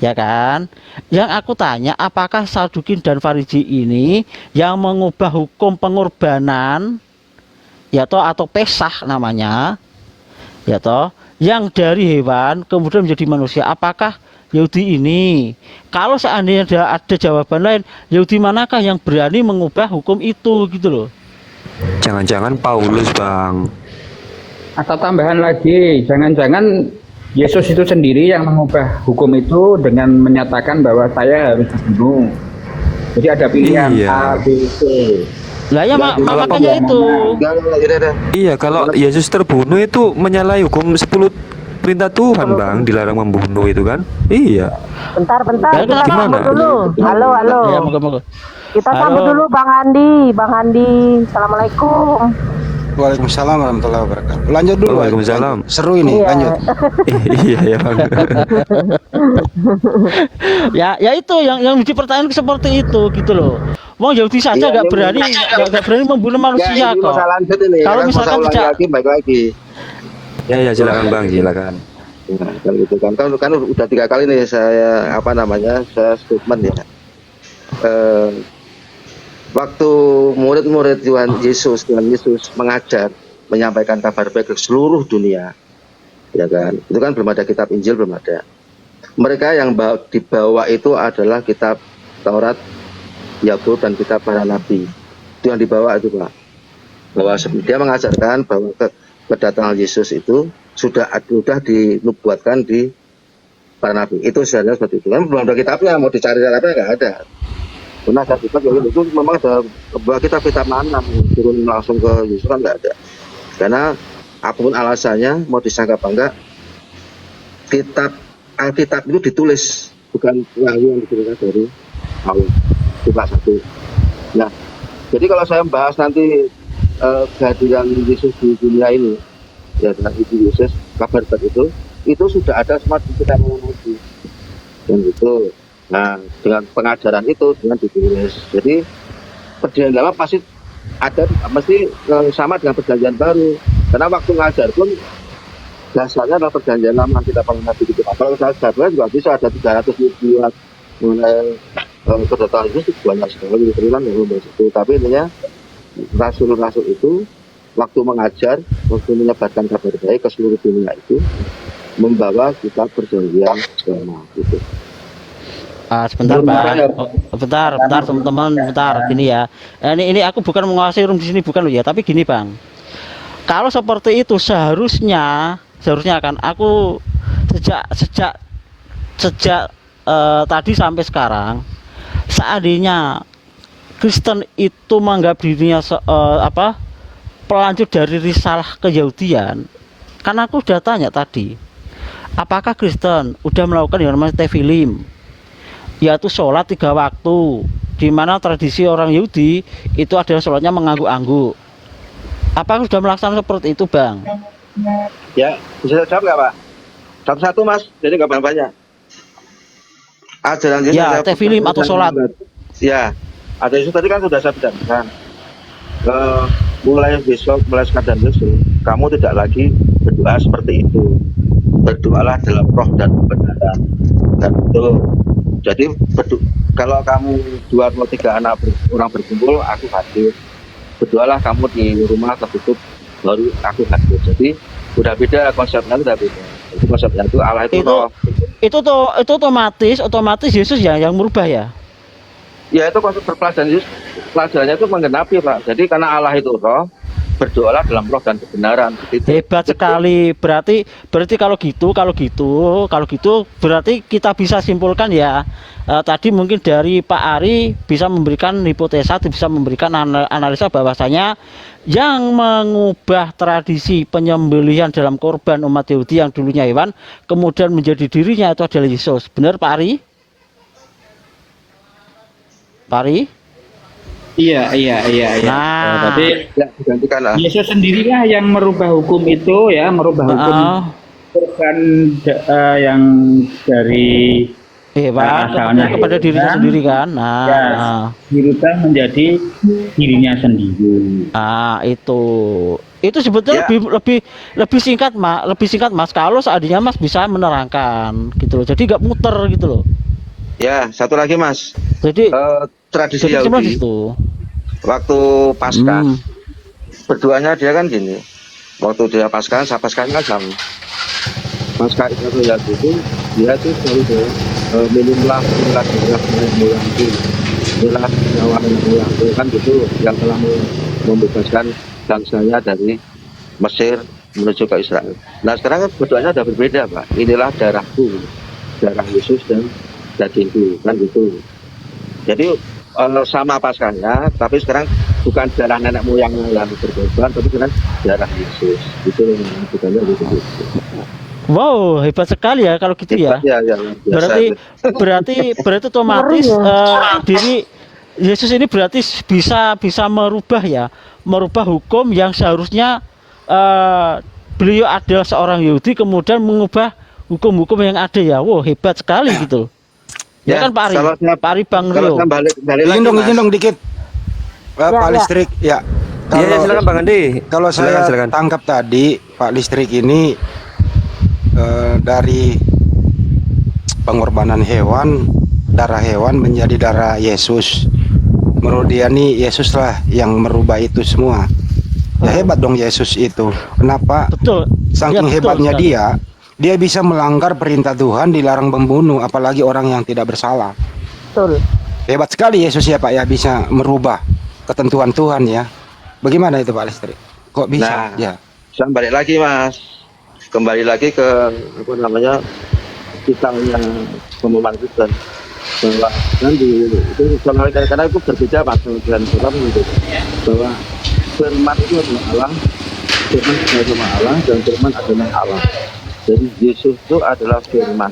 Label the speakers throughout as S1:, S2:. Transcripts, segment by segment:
S1: ya kan? Yang aku tanya, apakah Sadukin dan Farisi ini yang mengubah hukum pengorbanan, ya toh, atau Pesah namanya, ya toh, yang dari hewan kemudian menjadi manusia? Apakah Yahudi ini? Kalau seandainya ada jawaban lain, Yahudi manakah yang berani mengubah hukum itu gitu loh?
S2: Jangan-jangan Paulus, Bang.
S3: Atau tambahan lagi, jangan-jangan Yesus itu sendiri yang mengubah hukum itu dengan menyatakan bahwa saya harus dibunuh. Jadi ada pilihan A, B, C.
S1: Lah ya makanya itu.
S2: Iya, kalau Yesus terbunuh itu menyalahi hukum 10 perintah Tuhan, Bang, dilarang membunuh itu kan? Iya.
S4: Bentar,
S1: Ya,
S4: kita
S2: gimana?
S4: sambut dulu. Halo.
S1: Ya, moga-moga.
S4: Kita sambut dulu Bang Andi. Assalamualaikum.
S5: Waalaikumsalam warahmatullahi wabarakatuh. Lanjut dulu.
S2: Waalaikumsalam.
S5: Seru ini,
S4: Iya.
S5: lanjut.
S2: Iya ya, Bang.
S1: Ya itu yang dipertanyakan seperti itu gitu loh. Wong Yahudi saja nggak berani membunuh manusia kok. Kalau misalkan tidak
S6: baik lagi.
S2: Ya silakan, Bang, silakan.
S6: Nah, kan gitu kan udah 3 kali nih saya saya statement ya. Waktu murid-murid Tuhan Yesus mengajar, menyampaikan kabar baik ke seluruh dunia, ya kan? Itu kan belum ada kitab Injil, belum ada. Mereka yang dibawa itu adalah kitab Taurat, Yakub, dan kitab para nabi. Itu yang dibawa itu, Pak. Bahwa dia mengajarkan bahwa kedatangan Yesus itu sudah dinubuatkan di para nabi. Itu sebenarnya seperti itu. Kan belum ada kitabnya, mau dicari kitabnya nggak ada. Benar, kitab itu memang ada kitab mana turun langsung ke Yesus kan nggak ada. Karena apapun alasannya, mau disangka apa enggak, Alkitab itu ditulis, bukan wahyu yang dituliskan dari Allah. Cuma satu. Nah, jadi kalau saya membahas nanti kehadiran Yesus di dunia ini, ya dengan Ibu Yesus, kabar baik itu sudah ada semua di kitab Nabi. Dan itu, nah dengan pengajaran itu dengan ditulis. Jadi perjanjian lama pasti sama dengan perjanjian baru. Karena waktu ngajar pun dasarnya adalah perjanjian lama kita pakai Nabi gitu. Kalau saya juga bisa ada 300 ribuan mengenai kedatangan Yesus banyak sekali gitu kan. Tapi intinya rasul-rasul itu waktu mengajar, waktu menyebarkan kabar baik ke seluruh dunia itu membawa kita perjanjian lama gitu.
S1: Sebentar, Bang. Bentar, teman-teman, bentar. Gini ya. Ini aku bukan menguasai room di sini, bukan loh ya. Tapi gini, Bang. Kalau seperti itu seharusnya kan aku sejak tadi sampai sekarang, seandainya Kristen itu menganggap dirinya pelanjut dari risalah keyahudian, kan aku sudah tanya tadi, apakah Kristen udah melakukan yang namanya tefilim, yaitu sholat 3 waktu, di mana tradisi orang Yahudi itu adalah sholatnya mengangguk-angguk. Apakah sudah melaksanakan seperti itu, Bang?
S6: Ya, bisa jawab nggak, Pak? Satu-satu, Mas, jadi nggak banyak-banyak. Ajaran Yesus
S1: ya, tefilim atau sholat.
S6: Ya, ada Yesus tadi kan sudah saya bicarakan. Mulai besok, mulai sekarang besok, kamu tidak lagi berdoa seperti itu. Berdoalah dalam roh dan kebenaran. Dan itu, jadi kalau kamu 2 atau 3 orang berkumpul, aku hadir. Berdoalah kamu di rumah tertutup, baru aku hadir. Jadi udah beda konsepnya, udah beda. Itu konsepnya itu Allah itu roh.
S1: Itu otomatis Yesus yang merubah ya.
S6: Ya itu konsep pelajarannya itu menggenapi, Pak. Jadi karena Allah itu roh, berdoalah dalam roh dan kebenaran.
S1: Hebat sekali. Berarti kalau gitu berarti kita bisa simpulkan ya. Tadi mungkin dari Pak Ari bisa memberikan hipotesa, bisa memberikan analisa bahwasanya yang mengubah tradisi penyembelihan dalam korban umat Yahudi yang dulunya hewan kemudian menjadi dirinya itu adalah Yesus. Benar, Pak Ari? Pak Ari?
S3: Iya.
S1: Nah,
S3: tapi Yesus sendirilah yang merubah hukum itu ya, merubah hukum korban yang dari
S1: Pak,
S3: asalnya
S1: kepada dirinya
S3: hewan,
S1: sendiri kan.
S3: ya,
S1: Nah,
S3: dirubah menjadi dirinya sendiri.
S1: itu sebetulnya
S6: Ya.
S1: lebih singkat Mas, kalau seandainya Mas bisa menerangkan gitu loh, jadi nggak muter gitu loh,
S6: Ya, satu lagi Mas.
S1: jadi
S6: Tradisi
S1: cuma di
S6: Yahudi
S1: situ.
S6: waktu Paskah
S1: Hmm.
S6: berduanya dia kan gini. Waktu dia Paskah, saya Paskah kan sama. Paskah itu Yahudi itu dia tuh selalu minumlah darah nenek moyangku, inilah nyawa nenek moyangku kan gitu yang telah membebaskan bangsanya dari Mesir menuju ke Israel. Nah sekarang kan berduanya udah berbeda Pak. Inilah darahku, darah Yesus dan dagingku kan gitu. Jadi sama Paskahnya, tapi sekarang bukan darah nenek moyangnya yang berkorban, tapi sekarang darah Yesus. Itu yang bedanya gitu.
S1: Wow, hebat sekali ya kalau gitu ya.
S6: Ya, biasa.
S1: Berarti otomatis
S4: Ngeri
S1: diri Yesus ini berarti bisa merubah hukum yang seharusnya beliau ada seorang Yahudi kemudian mengubah hukum-hukum yang ada ya. Wow, hebat sekali gitu. Ya, kan Pak Ari, Pak Ari Bang
S6: Kalau
S1: Rio.
S6: saya balik lagi Mas.
S5: Izin dong dikit. Pak
S4: ya.
S5: Listrik, ya.
S2: Iya, silakan Bang Andi.
S5: Kalau saya
S2: Silakan.
S5: tangkap tadi, Pak Listrik ini dari pengorbanan hewan, darah hewan menjadi darah Yesus. Menurut dia nih Yesus lah yang merubah itu semua. Ya hebat dong Yesus itu. Kenapa?
S1: Betul.
S5: Saking
S1: Ya, betul
S5: hebatnya
S1: sekali.
S5: dia bisa melanggar perintah Tuhan, dilarang membunuh, apalagi orang yang tidak bersalah.
S4: Betul.
S5: Hebat sekali Yesus ya Pak ya, bisa merubah ketentuan Tuhan ya. Bagaimana itu Pak Listrik? Kok bisa?
S6: Nah,
S5: Ya.
S6: saya balik lagi Mas. Kembali lagi ke apa namanya kisahnya pengumuman Kristen bahwa kan itu karena itu berbeda Mas dengan Islam gitu bahwa firman itu adalah Allah, firman adalah Allah dan firman adalah Allah. Jadi Yesus itu adalah firman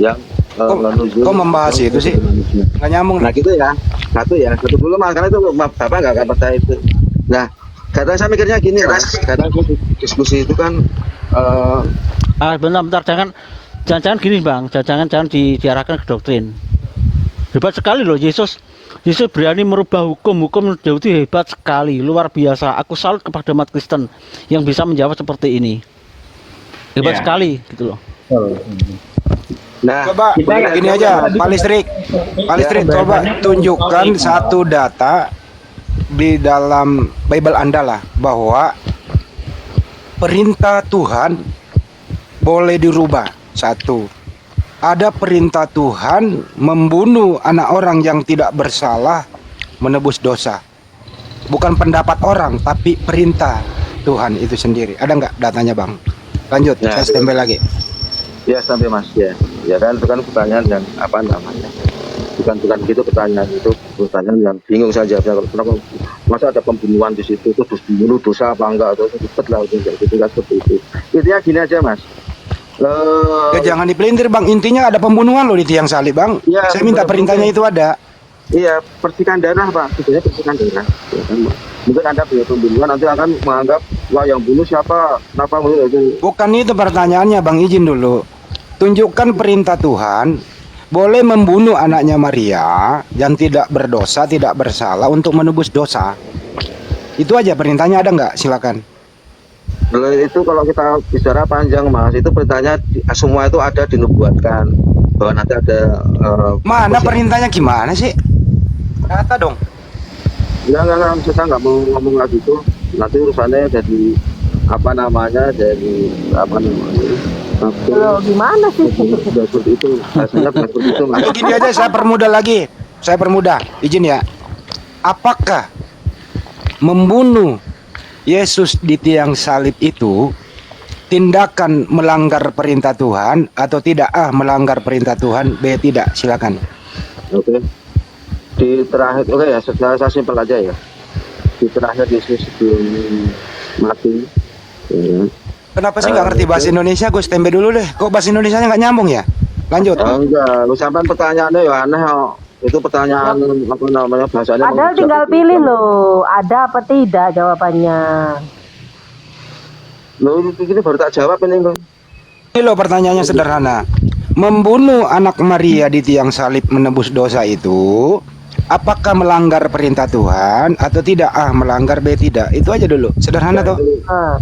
S6: yang
S5: Kok membahas itu sih? Nggak nyambung.
S6: Nah gitu ya, satu dulu Mas, karena itu Bapak nggak akan percaya itu. Nah, kadang saya mikirnya gini Mas, kadang diskusi itu kan
S1: Bentar, jangan gini Bang, jangan diarahkan ke doktrin. Hebat sekali loh Yesus berani merubah hukum Yahudi, hebat sekali, luar biasa. Aku salut kepada umat Kristen yang bisa menjawab seperti ini. Hebat
S3: Ya.
S1: sekali gitu loh.
S6: nah
S5: Coba
S3: Kita-
S5: gini aja, Pak Listrik, coba tunjukkan satu data di dalam Bible Anda lah bahwa perintah Tuhan boleh dirubah. Satu, ada perintah Tuhan membunuh anak orang yang tidak bersalah, menebus dosa. Bukan pendapat orang, tapi perintah Tuhan itu sendiri. Ada nggak datanya Bang? Lanjut,
S6: Ya.
S5: saya stempel lagi.
S6: ya sampai Mas ya kan itu kan pertanyaan yang apa namanya bukan gitu pertanyaan yang bingung saja kenapa masa ada pembunuhan di situ terus dibunuh dosa apa enggak atau ribet lah gitu kan seperti itu. Intinya gini aja Mas.
S5: Ya jangan dipelintir Bang, intinya ada pembunuhan loh di tiang salib Bang.
S6: Ya,
S5: Saya minta
S6: betul,
S5: perintahnya itu ada.
S6: Iya, percikan darah Pak, sebenarnya percikan darah. Ya kan, mungkin Anda punya pembunuhan nanti akan menganggap wah yang bunuh siapa, kenapa itu.
S5: Bukan itu pertanyaannya Bang, izin dulu. Tunjukkan perintah Tuhan boleh membunuh anaknya Maria yang tidak berdosa, tidak bersalah untuk menebus dosa. Itu aja perintahnya, ada nggak? Silakan.
S6: Itu kalau kita bicara panjang Mas, itu perintahnya semua itu ada dinubuatkan bahwa nanti ada
S5: Mana perintahnya gimana sih? Kata dong.
S6: Enggak, saya nggak mau ngomong lagi itu. Nanti urusannya jadi apa namanya
S4: Loh, gimana sih?
S6: seperti itu. Rasanya seperti itu Mas.
S5: Atau gini aja, saya permudah lagi. Saya permudah, izin ya. Apakah membunuh Yesus di tiang salib itu tindakan melanggar perintah Tuhan atau tidak? A, melanggar perintah Tuhan, B, tidak. Silakan.
S6: Oke. Di terakhir, oke ya, saya simpel aja ya. Di terakhir Yesus sebelum mati, ya.
S5: Kenapa sih nggak ngerti bahasa Indonesia? Gue stempel dulu deh. Kok bahasa Indonesianya nggak nyambung ya? Lanjut.
S6: Enggak, lu sampai pertanyaannya ya aneh. Itu pertanyaan apa namanya bahasanya.
S4: Padahal tinggal pilih loh, ada apa tidak jawabannya.
S6: Lo ini baru tak jawab ini lo.
S5: Ini loh pertanyaannya sederhana. membunuh anak Maria di tiang salib menebus dosa itu apakah melanggar perintah Tuhan atau tidak? Melanggar tidak. Itu aja dulu. Sederhana toh.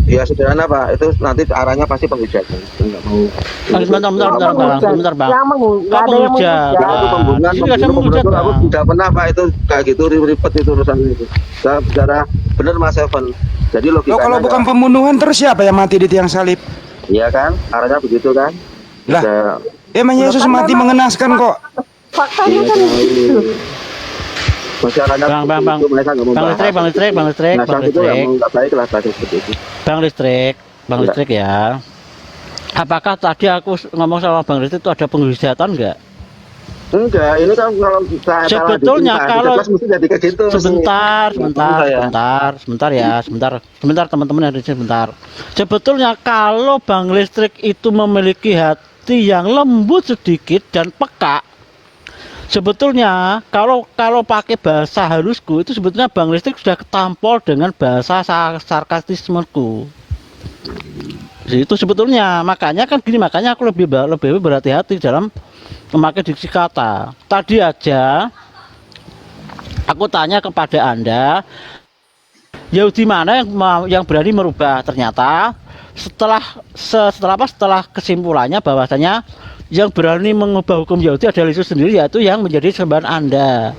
S6: Ya sederhana Pak, itu nanti arahnya pasti penghujatan. Nggak mau.
S1: Bentar, Bang.
S4: Yang
S1: Nggak
S4: ada yang
S1: menghujat.
S6: Ya, itu pembunuhan,
S1: Ini kadang menghujat,
S6: aku
S1: Bang.
S6: tidak pernah Pak itu kayak gitu ribet itu urusannya itu. Saya bicara benar Mas Evan. Jadi logikanya.
S5: Loh, kalau bukan pembunuhan terus siapa yang mati di tiang salib?
S6: Iya kan, arahnya begitu kan.
S5: Lah,
S6: Ya,
S5: emang Yesus mati mengenaskan kok.
S4: faktanya
S6: iya,
S4: kan
S6: tahu.
S4: itu.
S6: Masyarakatnya
S1: Bang,
S6: begitu, mereka nggak mau
S1: Bang
S6: bahas.
S1: listrik,
S6: Nah, saat itu ya mau nggak baik lah tadi seperti itu.
S1: Bang
S6: Ya.
S1: listrik ya. Apakah tadi aku ngomong sama Bang Listrik itu ada penghujatan enggak?
S6: Enggak, ini kan kalau saya
S1: Sebetulnya kalau
S6: mesti jadi kayak gitu.
S1: sebentar
S6: Saya.
S1: sebentar teman-teman yang di sini sebentar. Sebetulnya kalau Bang Listrik itu memiliki hati yang lembut sedikit dan peka, sebetulnya kalau pakai bahasa halusku itu sebetulnya Bang Listrik sudah ketampol dengan bahasa sarkastismeku. Itu sebetulnya makanya aku lebih berhati-hati dalam memakai diksi kata. Tadi aja aku tanya kepada Anda, Yahudi mana yang berani merubah? Ternyata setelah kesimpulannya bahwasanya yang berani mengubah hukum Yahudi adalah Yesus sendiri, yaitu yang menjadi sembahan Anda.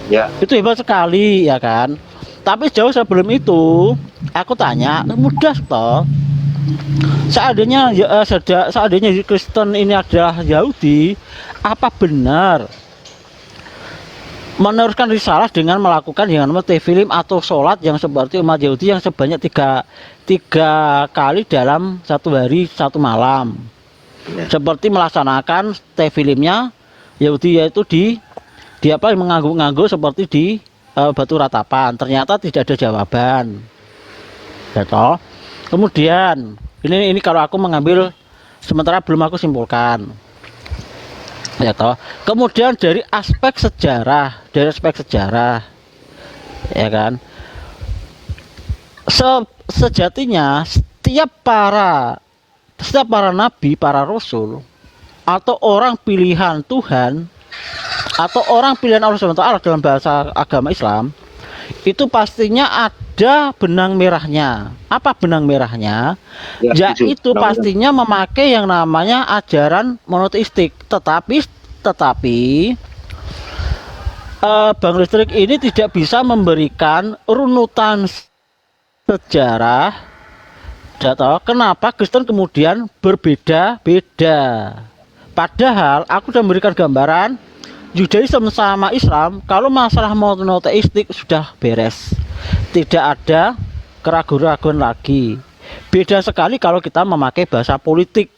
S6: Ya.
S1: Itu hebat sekali ya kan. Tapi jauh sebelum itu aku tanya, mudah toh. Seandainya Kristen ini adalah Yahudi, apa benar meneruskan risalah dengan melakukan yang namanya tefilim atau sholat yang seperti umat Yahudi yang sebanyak tiga kali dalam satu hari satu malam, seperti melaksanakan tefilimnya Yahudi, yaitu di apa mengangguk-angguk seperti di batu ratapan. Ternyata tidak ada jawaban. Ya toh? Kemudian ini kalau aku mengambil sementara belum aku simpulkan. Ya toh. Kemudian dari aspek sejarah, ya kan. Sejatinya setiap para nabi, para rasul atau orang pilihan Tuhan atau orang pilihan Allah SWT dalam bahasa agama Islam itu pastinya ada benang merahnya. Apa benang merahnya? Yaitu pastinya memakai yang namanya ajaran monoteistik. Tetapi Bang Listrik ini tidak bisa memberikan runutan sejarah. Kenapa Kristen kemudian berbeda-beda? Padahal aku sudah memberikan gambaran Judaisme sama Islam, kalau masalah monoteistik sudah beres, tidak ada keraguan-keraguan lagi. Beda sekali kalau kita memakai bahasa politik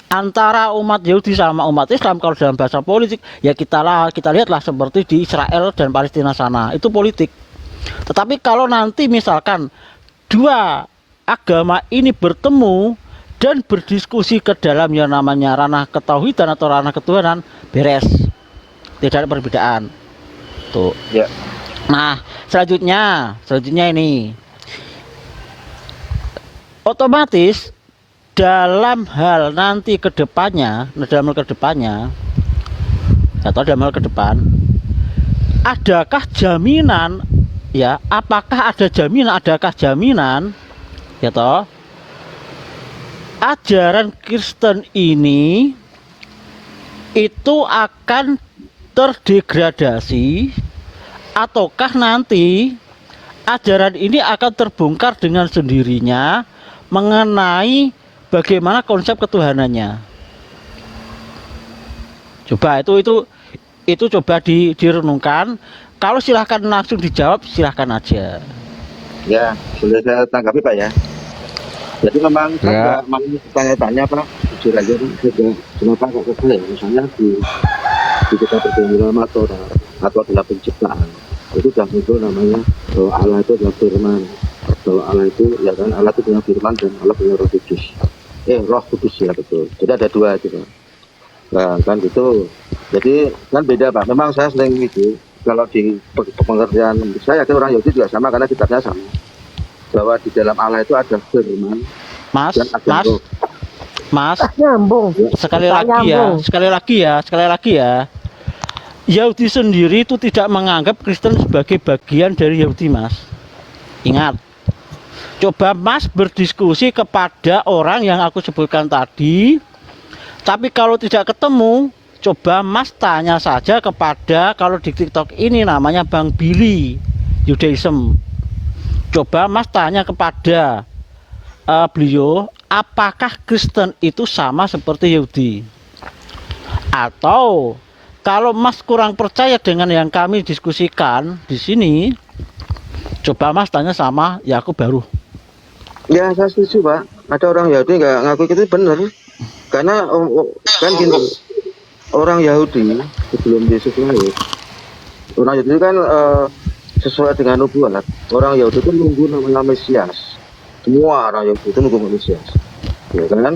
S1: antara umat Yahudi sama umat Islam. Kalau dalam bahasa politik ya kita lihatlah seperti di Israel dan Palestina sana, itu politik. Tetapi kalau nanti misalkan dua agama ini bertemu dan berdiskusi ke dalam yang namanya ranah ketauhidan atau ranah ketuhanan, beres. Tidak ada perbedaan. Tuh.
S6: Ya.
S1: Nah, selanjutnya ini otomatis dalam hal nanti kedepannya, atau dalam hal ke depan, adakah jaminan? Ya, apakah ada jaminan? Adakah jaminan? Ya toh, ajaran Kristen ini itu akan terdegradasi, ataukah nanti ajaran ini akan terbongkar dengan sendirinya mengenai bagaimana konsep ketuhanannya? Coba itu coba direnungkan. Kalau silahkan langsung dijawab, silahkan aja.
S6: Ya, boleh saya tanggapi Pak ya. Jadi memang saya mau tanya-tanya Pak, jujur aja kenapa kok kesel ya? Misalnya di kita perjalanan atau dalam penciptaan itu sudah muncul namanya bahwa Allah itu adalah firman, bahwa Allah itu ya kan, Allah itu punya firman dan Allah punya roh kudus. Roh kudus ya, betul. Jadi ada dua gitu. Nah kan gitu. Jadi kan beda Pak. Memang saya sering gitu. Kalau di pengertian saya yakin orang Yahudi juga sama karena kitabnya sama. Bahwa di dalam Allah itu ada firman dan ada roh.
S1: Mas,
S4: Nyambung.
S1: sekali
S4: Tak
S1: lagi ya,
S4: nyambung.
S1: sekali lagi ya. Yahudi sendiri itu tidak menganggap Kristen sebagai bagian dari Yahudi, Mas. Ingat. Coba Mas berdiskusi kepada orang yang aku sebutkan tadi. Tapi kalau tidak ketemu, coba Mas tanya saja kepada, kalau di TikTok ini namanya Bang Billy Judaism. Coba Mas tanya kepada beliau, apakah Kristen itu sama seperti Yahudi? Atau kalau Mas kurang percaya dengan yang kami diskusikan di sini, coba Mas tanya sama Yakub Baru.
S6: Ya, saya setuju, Pak. Ada orang Yahudi nggak ngaku itu benar. Karena kan gini, orang Yahudi sebelum Yesus lahir, orang Yahudi kan sesuai dengan nubuat. Orang Yahudi itu nunggu namanya Mesias. Semua orang Yahudi itu nunggu Mesias, ya kan?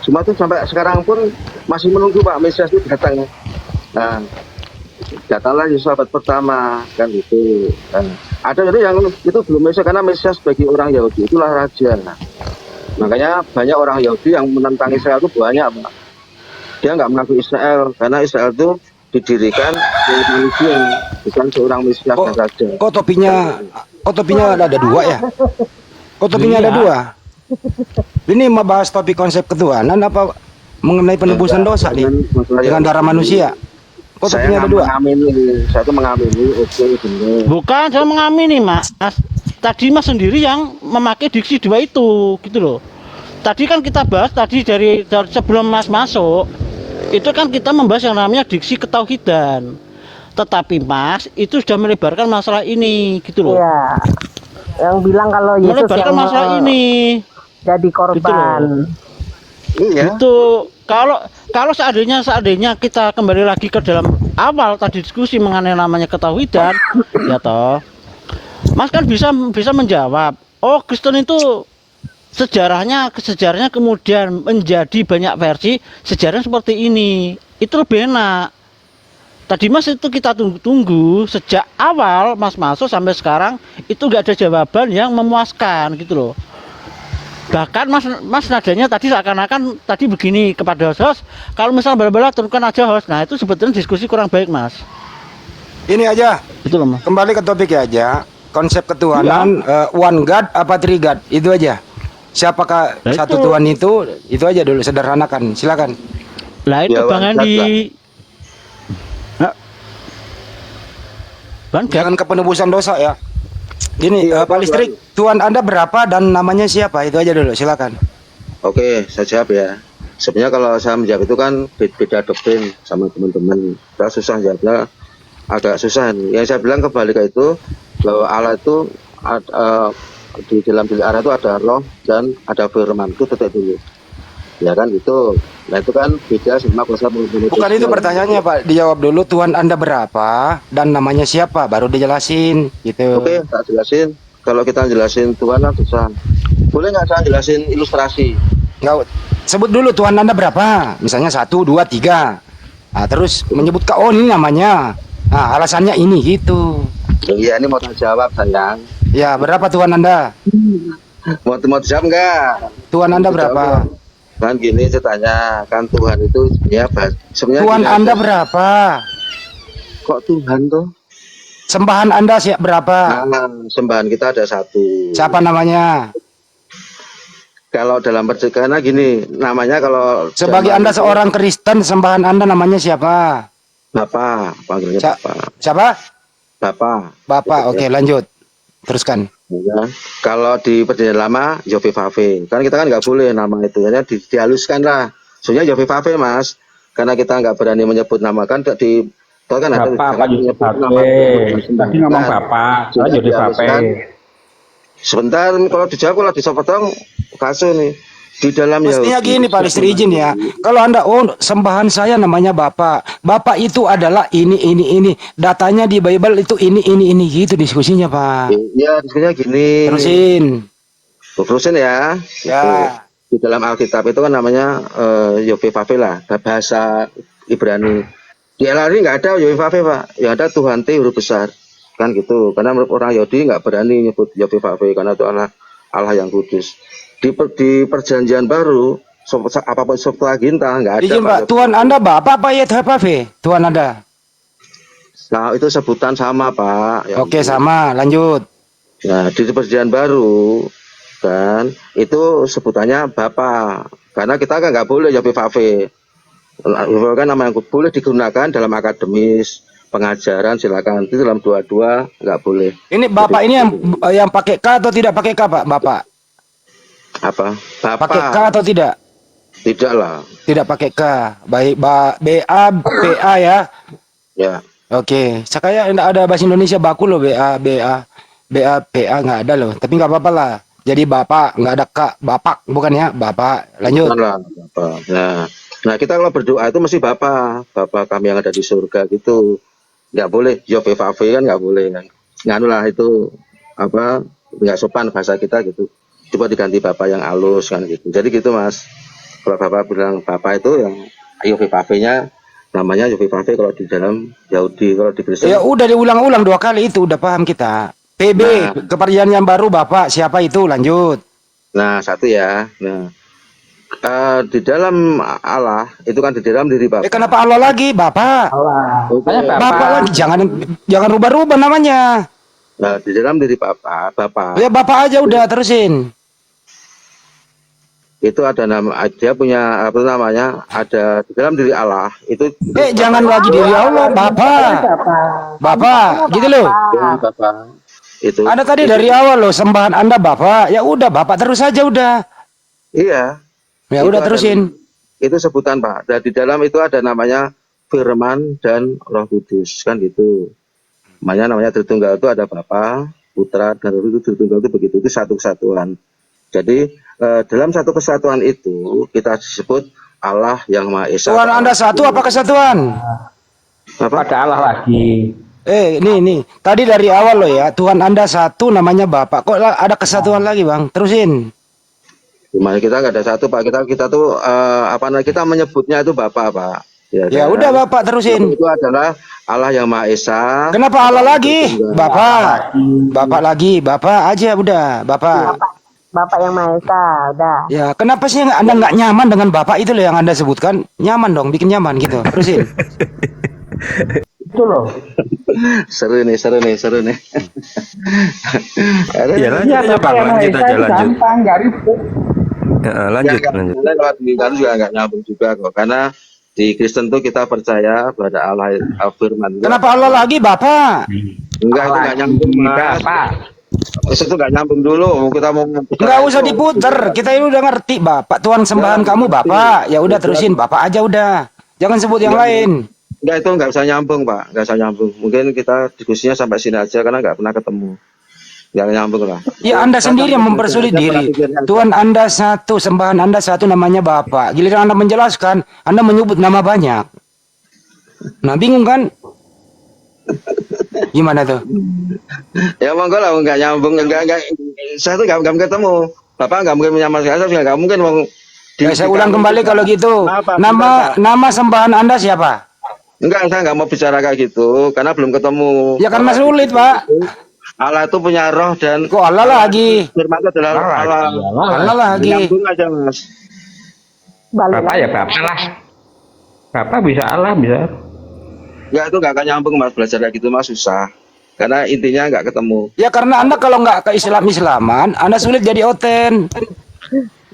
S6: Cuma itu sampai sekarang pun masih menunggu Pak Mesias itu datang. Nah, datanglah Yesus abad pertama kan itu. Nah, ada jadi yang itu belum Mesias karena Mesias bagi orang Yahudi itulah raja. Makanya banyak orang Yahudi yang menentang Israel itu banyak, Pak. Dia nggak mengaku Israel karena Israel itu didirikan oleh manusia, bukan seorang Mesias dan raja.
S5: Kok topinya ada dua ya? Kok topinya ada
S1: Iya.
S5: dua? Ini membahas topik konsep ketuhanan apa mengenai penebusan dosa nih dengan darah manusia? Kok
S6: Saya
S5: topinya ada dua?
S6: saya itu mengamini, oke benar.
S1: Bukan, saya mengamini, Mas. Tadi Mas sendiri yang memakai diksi dua itu, gitu loh. Tadi kan kita bahas tadi dari sebelum Mas masuk, itu kan kita membahas yang namanya diksi ketauhidan. Tetapi Mas itu sudah melebarkan masalah ini, gitu loh.
S4: Iya. Yang bilang kalau Yesus
S1: Melebarkan
S4: yang
S1: masalah ini.
S4: jadi korban.
S6: Iya.
S1: Itu kalau seandainya kita kembali lagi ke dalam awal tadi diskusi mengenai namanya ketauhidan, ya toh, Mas kan bisa menjawab, oh Kristen itu sejarahnya kemudian menjadi banyak versi, sejarahnya seperti ini, itu lebih enak. Tadi Mas itu kita tunggu sejak awal Mas masuk sampai sekarang itu nggak ada jawaban yang memuaskan, gitu loh. Bahkan Mas nadanya tadi seakan-akan tadi begini kepada host, kalau misal bala-bala turunkan aja host. Nah, itu sebetulnya diskusi kurang baik, Mas.
S5: Ini aja,
S1: Itu loh, Mas.
S5: kembali ke topik ya aja. Konsep ketuhanan one God apa three God itu aja. Siapakah
S1: Nah,
S5: satu
S1: itu.
S5: Tuhan itu aja dulu sederhanakan. Silakan.
S1: Lah itu
S6: Ya,
S1: Bang
S6: Bang,
S1: Andi. Nah, Bang,
S5: Jangan ke penebusan dosa ya. Ini
S6: Iya,
S5: Pak Listrik, Tuhan Anda berapa dan namanya siapa? Itu aja dulu, silakan.
S6: Oke, saya jawab ya. Sebenarnya kalau saya menjawab itu kan beda doktrin sama teman-teman. Saya susah jawabnya, agak susah. Yang saya bilang kembali ke itu, bahwa Allah itu di dalam diri Allah itu ada roh dan ada firman. Itu titik dulu. Ya kan itu. Nah itu kan beda sama konsep
S5: Bukan itu pertanyaannya Pak, dijawab dulu Tuhan Anda berapa dan namanya siapa, baru dijelasin gitu.
S6: Oke, tak jelasin. Kalau kita jelasin Tuhan kan susah. Boleh nggak saya jelasin ilustrasi?
S5: Nggak, sebut dulu Tuhan Anda berapa, misalnya 1, 2, 3. Nah, terus menyebutkan oh ini namanya. Nah, alasannya ini gitu.
S6: Iya, ini mau tak jawab sayang.
S5: Ya, berapa Tuhan Anda?
S6: Mau jawab nggak?
S5: Tuhan Anda
S6: Jawab.
S5: berapa?
S6: Kan gini ceritanya, kan Tuhan itu sebenarnya
S5: Tuhan
S6: gini
S5: Anda
S6: aja.
S5: berapa?
S6: Kok Tuhan tuh?
S5: Sembahan Anda berapa?
S6: Nah, sembahan kita ada satu.
S5: Siapa namanya?
S6: Kalau dalam percakapan gini, namanya kalau
S5: Sebagai
S6: zaman
S5: Anda
S6: itu,
S5: seorang Kristen, sembahan Anda namanya siapa?
S6: Bapak, panggilnya
S5: Sa-
S6: Bapak.
S5: Siapa?
S6: Bapak.
S5: Bapak.
S6: Gitu
S5: Oke,
S6: ya.
S5: lanjut. Teruskan.
S6: Ya. Kalau di perjanjian lama Yahweh Vave, kan kita kan nggak boleh nama itu, hanya dihaluskan lah. Soalnya Yahweh Vave mas, karena kita nggak berani menyebut nama kan di itu kan ada
S3: Bapak,
S6: jangan
S3: Pak Yusuf
S6: menyebut
S3: Bape. Tadi ngomong
S6: Kan.
S3: Bapak, saya
S6: Sudah
S3: jadi
S6: dihaluskan.
S3: Bape.
S6: Sebentar, kalau dijawab kalau disopotong kasus nih di dalam
S5: Mestinya gini Pak Listri izin ya. Kalau Anda sembahan saya namanya Bapak. Bapak itu adalah ini. Datanya di Bible itu ini gitu diskusinya Pak.
S6: Iya, diskusinya gini.
S5: Terusin
S6: Ya.
S5: ya.
S6: Di dalam Alkitab itu kan namanya Yahweh Vave lah, bahasa Ibrani. Di LRI nggak ada Yahweh Vave Pak, yang ada Tuhan T huruf besar, kan gitu. Karena orang Yahudi nggak berani nyebut Yahweh Vave karena itu Allah yang kudus. Di perjanjian baru apapun Septuaginta nggak ada.
S5: Izin Pak, Tuhan Anda Bapak apa YHWH? Tuhan Anda.
S6: Nah, itu sebutan sama Pak. Ya
S5: Oke,
S6: ampun.
S5: sama, lanjut.
S6: Nah, di Perjanjian Baru kan itu sebutannya Bapa. Karena kita kan nggak boleh YHWH. Kan nama yang boleh digunakan dalam akademis, pengajaran silakan. Itu dalam dua-dua nggak boleh.
S5: Ini Bapak ini yang pakai K atau tidak pakai K, Pak? Bapak.
S6: Apa? Bapa.
S5: Pakai K atau tidak?
S6: Tidak lah.
S5: Tidak pakai K. Baik, BA, PA ya.
S6: Ya.
S5: Oke, saya enggak ada bahasa Indonesia baku loh, PA nggak ada loh. Tapi nggak apa-apa lah. Jadi Bapak nggak ada K, Bapak bukan ya, Bapak. Lanjut.
S6: Bukanlah, Bapa. Nah, kita kalau berdoa itu mesti Bapa kami yang ada di surga gitu. Nggak boleh YHWH kan nggak boleh kan. Nganu lah itu apa nggak sopan bahasa kita gitu. Coba diganti Bapa yang halus kan gitu. Jadi gitu Mas. Kalau Bapak bilang Bapa itu yang YHWH-nya namanya YHWH kalau di dalam Yahudi, kalau di Kristen.
S5: Ya udah diulang-ulang 2 kali itu udah paham kita. PB Keperjanjian Baru Bapak siapa itu? Lanjut.
S6: Nah, satu ya. Nah, di dalam Allah itu kan di dalam diri Bapa.
S5: Kenapa Allah lagi, Bapak?
S3: Allah.
S6: Oke.
S3: Saya
S5: Bapak lagi jangan rubah-rubah namanya.
S6: Nah, di dalam diri Bapa
S5: Ya Bapak aja udah terusin.
S6: itu ada nama, dia punya apa namanya, ada di dalam diri Allah itu.
S5: Jangan lagi diri Allah, Bapak. Bapak, gitu loh.
S6: Ya, Bapa. Itu.
S5: Ada tadi dari awal loh sembahan Anda Bapak. Ya udah Bapak terus aja udah.
S6: Iya.
S5: Ya
S6: Itu
S5: udah
S6: ada-
S5: terusin.
S6: Itu sebutan Pak. Dan di dalam itu ada namanya Firman dan Roh Kudus kan gitu. Namanya Tritunggal itu ada Bapa, Putra dan Roh Kudus. Tritunggal itu begitu, itu satu kesatuan. Jadi dalam satu kesatuan itu kita disebut Allah yang Maha Esa.
S5: Tuhan Anda satu apa kesatuan?
S6: Apa?
S3: Pada Allah lagi.
S5: Nih. Tadi dari awal loh ya. Tuhan Anda satu namanya Bapak. Kok ada kesatuan lagi, Bang? Terusin.
S6: Gimana kita nggak ada satu Pak. Kita tuh kita menyebutnya itu Bapa Pak.
S5: Ya
S6: kan?
S5: udah Bapak terusin.
S6: Itu adalah Allah yang Maha Esa.
S5: Kenapa Allah lagi? Bapak. Bapak lagi. Bapak aja udah. Bapak.
S4: Bapak yang Maha Esa, udah.
S5: Ya, kenapa sih Anda nggak nyaman dengan Bapak itu loh yang Anda sebutkan? Nyaman dong, bikin nyaman gitu. Terusin.
S3: Itu loh.
S6: Seru nih.
S2: Ya lanjut
S3: Ya,
S2: aja
S3: Bapak
S2: Bang,
S3: yang Maha
S2: lanjut
S3: Esa
S2: aja
S3: itu
S2: lanjut.
S3: gampang, nggak ribet.
S2: Lanjut.
S6: Lewat kan juga nggak nyambung juga kok. Karena di Kristen tuh kita percaya pada Allah Firman.
S5: Kenapa Allah lagi, Bapak?
S6: Enggak, itu nggak nyambung Mas.
S3: Bapak.
S6: Itu nggak nyambung dulu. Kita mau
S5: Nggak usah diputer. Kita ini udah ngerti, Bapak. Tuhan sembahan kamu, Bapak. Ya udah terusin, Bapak aja udah. Jangan sebut yang lain.
S6: Enggak, itu nggak bisa nyambung Pak. Nggak bisa nyambung. Mungkin kita diskusinya sampai sini aja karena nggak pernah ketemu. Nggak nyambung lah.
S5: Ya Anda sendiri yang mempersulit diri. Tuhan Anda satu, sembahan Anda satu namanya Bapak. Giliran Anda menjelaskan, Anda menyebut nama banyak. Nah, bingung kan? Gimana tuh?
S6: Ya monggo lah, nggak nyambung, nggak. Saya tuh nggak ketemu. Bapak nggak mungkin menyamakan saya, nggak mungkin mau.
S5: Ya, saya ulang kembali kalau gitu. Nama sembahan Anda siapa?
S6: Enggak, saya nggak mau bicara kayak gitu, karena belum ketemu.
S5: Ya karena sulit, Pak.
S6: Allah itu punya roh dan
S5: Kok Allah lagi?
S6: firman itu adalah Allah.
S5: Allah lagi.
S6: Nyambung aja Mas.
S4: Balik
S3: Bapak
S4: lagi.
S3: ya Bapak lah. Bapak bisa Allah bisa.
S6: Enggak, itu nggak akan nyambung Mas, belajar kayak gitu Mas susah. Karena intinya nggak ketemu.
S5: Ya karena Anda kalau nggak ke Islaman, Anda sulit jadi oten.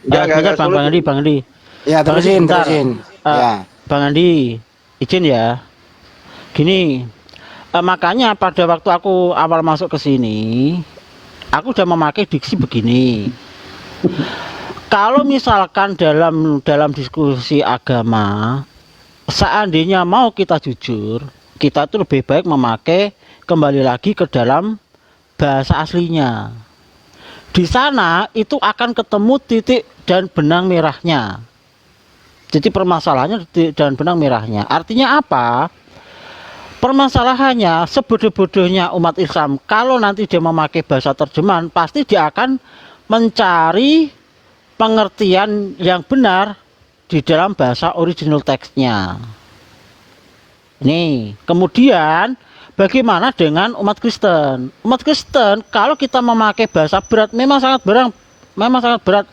S1: Bentar, Bang Andi.
S5: Ya terusin,
S1: Bentar.
S5: terusin.
S1: Eh,
S5: Ya.
S1: Bang Andi, izin ya. Gini, makanya pada waktu aku awal masuk ke sini, aku udah memakai diksi begini. Kalau misalkan dalam diskusi agama, seandainya mau kita jujur, kita tuh lebih baik memakai kembali lagi ke dalam bahasa aslinya. Di sana itu akan ketemu titik dan benang merahnya. Jadi permasalahannya titik dan benang merahnya. Artinya apa? Permasalahannya sebodoh-bodohnya umat Islam, kalau nanti dia memakai bahasa terjemahan, pasti dia akan mencari pengertian yang benar di dalam bahasa original teksnya. Nih, kemudian bagaimana dengan umat Kristen? Umat Kristen kalau kita memakai bahasa berat memang sangat berat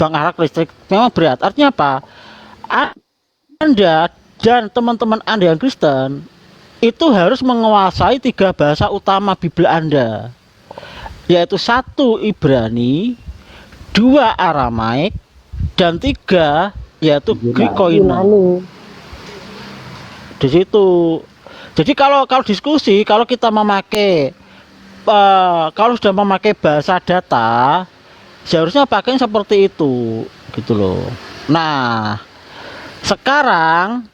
S1: Bang Arak listrik memang berat. Artinya apa? Anda dan teman-teman Anda yang Kristen itu harus menguasai 3 bahasa utama Bible Anda, yaitu 1 Ibrani, 2 Aramaik, dan 3 yaitu Greek Koine. Di situ. Jadi kalau diskusi, kalau kita memakai kalau sudah memakai bahasa data, seharusnya pakai seperti itu, gitu loh. Nah, sekarang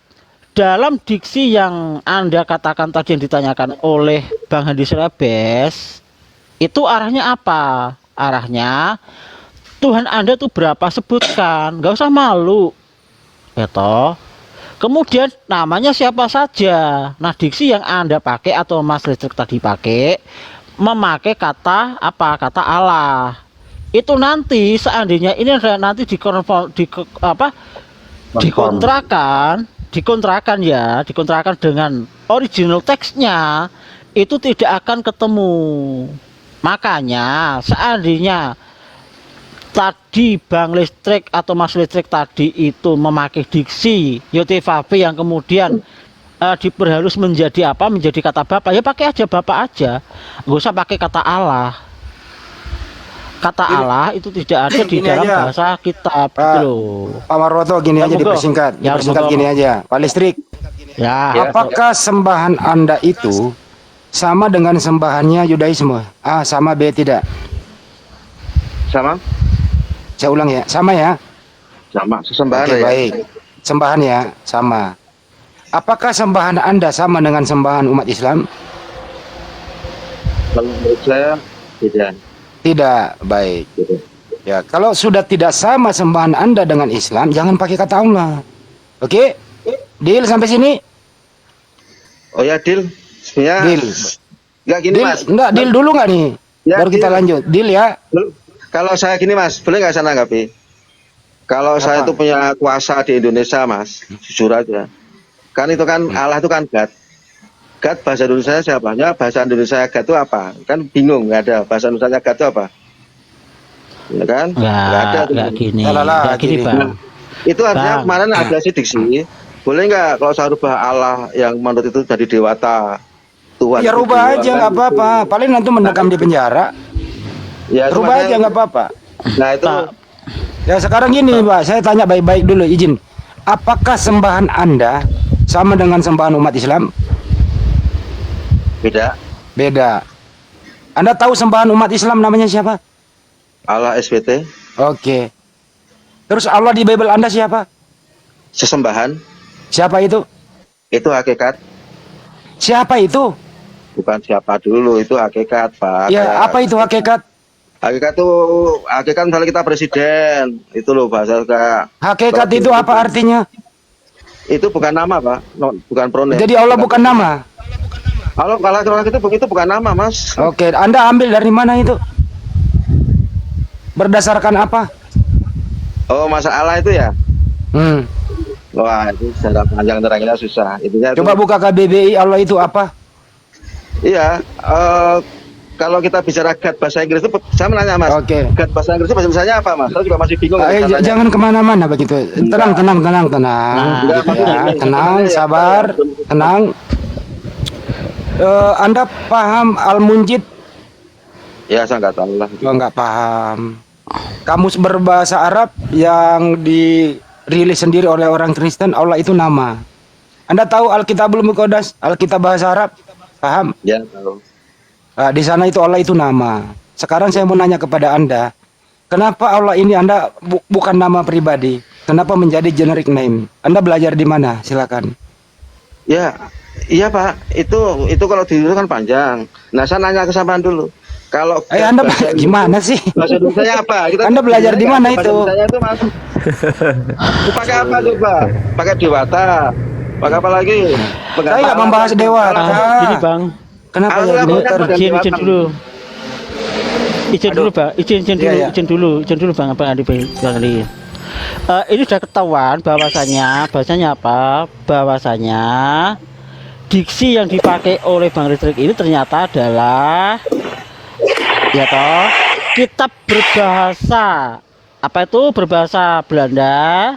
S1: dalam diksi yang Anda katakan tadi yang ditanyakan oleh Bang Handi Srebes, itu arahnya apa? Arahnya Tuhan Anda tuh berapa, sebutkan, nggak usah malu, ya toh. Kemudian namanya siapa saja. Nah, diksi yang Anda pakai atau Mas Listrik tadi pakai, memakai kata apa? Kata Allah. Itu nanti seandainya ini nanti dikontrakan dengan original teksnya, itu tidak akan ketemu. Makanya seandainya tadi Bang Listrik atau Mas Listrik tadi itu memakai diksi YOTVAB yang kemudian diperhalus menjadi apa? Menjadi kata Bapak, ya pakai aja Bapak aja, nggak usah pakai kata Allah. Kata Allah itu tidak ada di dalam bahasa kitab, gitu loh.
S5: Pak Marwoto, gini aja dipersingkat, gini aja. Pak Listrik,
S1: ya.
S5: Apakah sembahan Anda itu sama dengan sembahannya Yudaisme? A, sama, B, tidak?
S6: Sama?
S5: Saya ulang ya, sama ya?
S6: Sama, sesembahan
S5: Oke,
S6: ya.
S5: baik. Sembahan ya, sama. Apakah sembahan Anda sama dengan sembahan umat Islam?
S6: Kalau menurut saya tidak.
S5: Tidak, baik. Ya, kalau sudah tidak sama sembahan Anda dengan Islam, jangan pakai kata Allah. Oke? Deal sampai sini?
S6: Oh ya, deal. Sebenarnya
S5: Deal.
S6: enggak gini,
S5: Deal,
S6: Mas.
S5: enggak, deal dulu nggak nih?
S6: Ya,
S5: Baru kita
S6: deal.
S5: lanjut. Deal ya.
S6: Kalau saya gini, Mas, boleh nggak saya nanggapi? Kalau saya itu punya kuasa di Indonesia, Mas, jujur aja. Kan itu kan Allah itu kan God. God bahasa Indonesia siapa? Ya, bahasa Indonesia God itu apa? Kan bingung, nggak ada. Bahasa Indonesia God itu apa? Ya kan? Nggak ada.
S1: Nggak gini,
S5: Alah,
S1: nggak gini,
S5: gini.
S1: Bang.
S6: Itu artinya
S1: Bang.
S6: kemarin ada sih diksi. Boleh nggak kalau saya rubah Allah yang menurut itu jadi dewata? Tuhan.
S5: Ya
S6: itu
S5: rubah
S6: Tuhan,
S5: aja,
S6: kan
S5: nggak
S6: gitu.
S5: apa-apa. Paling nanti mendekam di penjara.
S6: Ya,
S5: Rubah
S6: makanya-
S5: aja, nggak apa-apa.
S6: Nah itu
S1: Pak,
S5: Ya sekarang gini Pak, saya tanya baik-baik dulu, izin. Apakah sembahan Anda sama dengan sembahan umat Islam?
S6: beda.
S5: Beda. Anda tahu sembahan umat Islam namanya siapa?
S6: Allah SBT,
S5: Oke. Terus Allah di Bible Anda siapa?
S6: sesembahan,
S5: Siapa itu?
S6: itu hakikat.
S5: Siapa itu?
S6: Bukan siapa dulu, itu hakikat, Pak.
S5: Ya,
S6: Kayak-
S5: apa itu hakikat?
S6: Hakikat misalnya kita presiden, itu loh bahasa kayak
S5: Hakikat itu apa artinya?
S6: itu bukan nama, Pak. Bukan pronoun.
S5: Jadi Allah bukan nama.
S6: Kalau itu bukan nama, Mas.
S5: Oke, Anda ambil dari mana itu? Berdasarkan apa?
S6: Oh, masalah itu ya.
S5: Hmm.
S6: Wah, itu secara panjang terangnya susah. Intinya itu,
S5: Coba buka KBBI, Allah itu apa?
S6: iya, kalau kita bicara God bahasa Inggris itu saya menanya, Mas.
S5: Oke.
S6: God bahasa Inggris itu bahasa Inggrisnya apa, Mas? Saya juga masih bingung. katanya.
S5: Jangan kemana-mana begitu. Tenang.
S1: Nah,
S5: Gitu ya.
S6: maksudnya-
S5: Tenang, sabar, tenang. Anda paham Al-Munjid?
S6: Ya, saya nggak tahu lah.
S5: Oh, nggak paham. Kamus berbahasa Arab yang dirilis sendiri oleh orang Kristen, Allah itu nama. Anda tahu Alkitabul Muqaddas, Alkitab bahasa Arab? Paham?
S6: Ya, tahu.
S5: Nah, di sana itu Allah itu nama. Sekarang saya mau nanya kepada Anda, kenapa Allah ini Anda bukan nama pribadi? Kenapa menjadi generic name? Anda belajar di mana? Silakan.
S6: Ya, iya Pak. Itu kalau dulu kan panjang. Nah, saya nanya ke sampean dulu. Kalau
S5: Anda
S6: bahasa
S5: gimana sih?
S6: bahasa Indonesia apa?
S5: Anda belajar di mana
S6: bahasa
S5: itu?
S6: Indonesia itu, Mas. Pakai apa coba? Pakai dewata. Pakai apa lagi?
S5: Saya nggak membahas dewata.
S1: Gini Bang,
S5: Kenapa
S6: Allah
S5: ya gini?
S6: bukan
S5: Ter-
S6: bukan
S1: izin
S6: dewata.
S1: dulu. Izin dulu, Bang. Izin dulu,
S5: Iya, iya.
S1: izin dulu Bang Adi, Bang Ali. Ini sudah ketahuan bahwasanya apa? Bahwasanya diksi yang dipakai oleh Bang Listrik ini ternyata adalah ya toh kitab berbahasa apa itu berbahasa Belanda,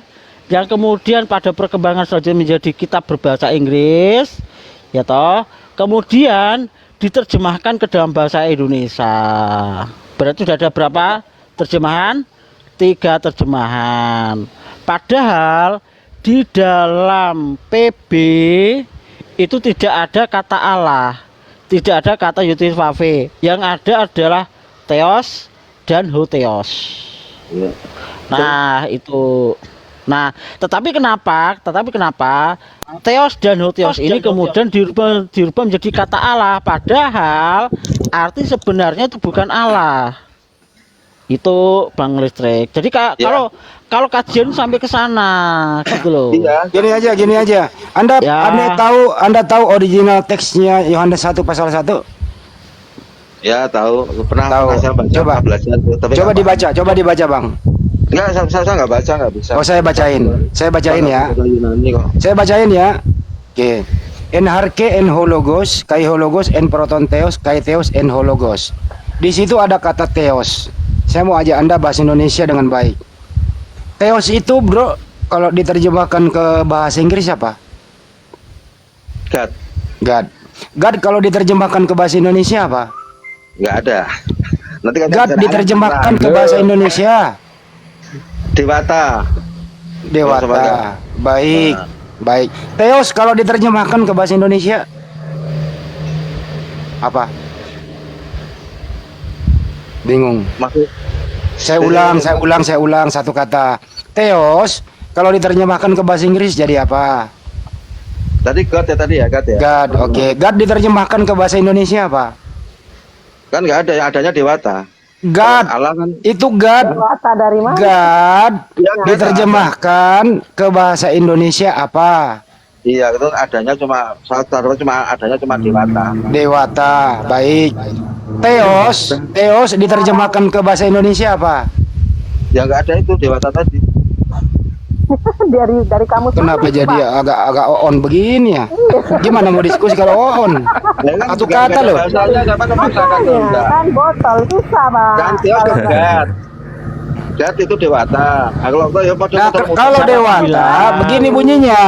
S1: yang kemudian pada perkembangan selanjutnya menjadi kitab berbahasa Inggris, ya toh, kemudian diterjemahkan ke dalam bahasa Indonesia. Berarti sudah ada berapa terjemahan? 3 terjemahan. Padahal di dalam PB itu tidak ada kata Allah, tidak ada kata Yotifave. Yang ada adalah Theos dan Hotheos.
S6: Ya.
S1: Nah, itu. Nah, tetapi kenapa Theos dan Hotheos ini kemudian dirubah menjadi kata Allah, padahal arti sebenarnya itu bukan Allah. Itu Bang Listrik. Jadi kalau kajian sampai ke sana gitu loh.
S6: Iya.
S5: Gini aja. Anda
S1: Ya.
S5: Anda tahu original teksnya Yohanes 1 pasal 1?
S6: Ya tahu, pernah
S5: Tahu.
S6: saya baca,
S5: Coba.
S6: belajar, tapi
S5: Coba
S6: nggak
S5: dibaca, Bang.
S6: Enggak, saya nggak baca, nggak bisa.
S5: Oh, saya bacain ya.
S6: Bahasa Yunani kok.
S5: Saya bacain ya. Oke. En harke en hologos, kai hologos en proton theos, kai theos en hologos. Di situ ada kata theos. Saya mau ajak Anda bahasa Indonesia dengan baik. Theos itu, Bro, kalau diterjemahkan ke bahasa Inggris apa?
S6: God,
S5: God. God kalau diterjemahkan ke bahasa Indonesia apa?
S6: nggak ada. Nanti kan
S5: God diterjemahkan ke bahasa Indonesia.
S6: Dewata.
S5: Dewata. Baik. Baik. Theos kalau diterjemahkan ke bahasa Indonesia apa? Bingung.
S6: Maksud
S5: Saya ulang satu kata. Theos kalau diterjemahkan ke bahasa Inggris jadi apa?
S6: tadi God ya tadi ya, God ya.
S5: God. Oke. God diterjemahkan ke bahasa Indonesia apa?
S6: Kan nggak ada, yang adanya Dewata.
S5: God.
S6: Allah kan
S5: Itu God.
S4: Dewata dari mana?
S5: God
S6: Ya,
S5: diterjemahkan ke bahasa Indonesia apa?
S6: iya itu adanya cuma saya taruh adanya cuma Dewata.
S5: Dewata. Baik. Theos diterjemahkan ke bahasa Indonesia apa?
S6: Ya nggak ada itu Dewata tadi.
S4: dari kamu
S5: Kenapa jadi agak on begini ya? Gimana mau diskusi kalau on?
S6: Ya kan,
S5: Satu
S6: nggak
S5: kata
S6: ada
S5: loh.
S6: bahasanya, nggak ada bahasanya,
S4: Makanya
S6: enggak.
S4: kan botol susah bang.
S6: Kan Theos
S4: Kalau
S6: kan God. God itu Dewata. Nah, kalau enggak ya pada
S5: Nah, kalau Dewata begini bunyinya.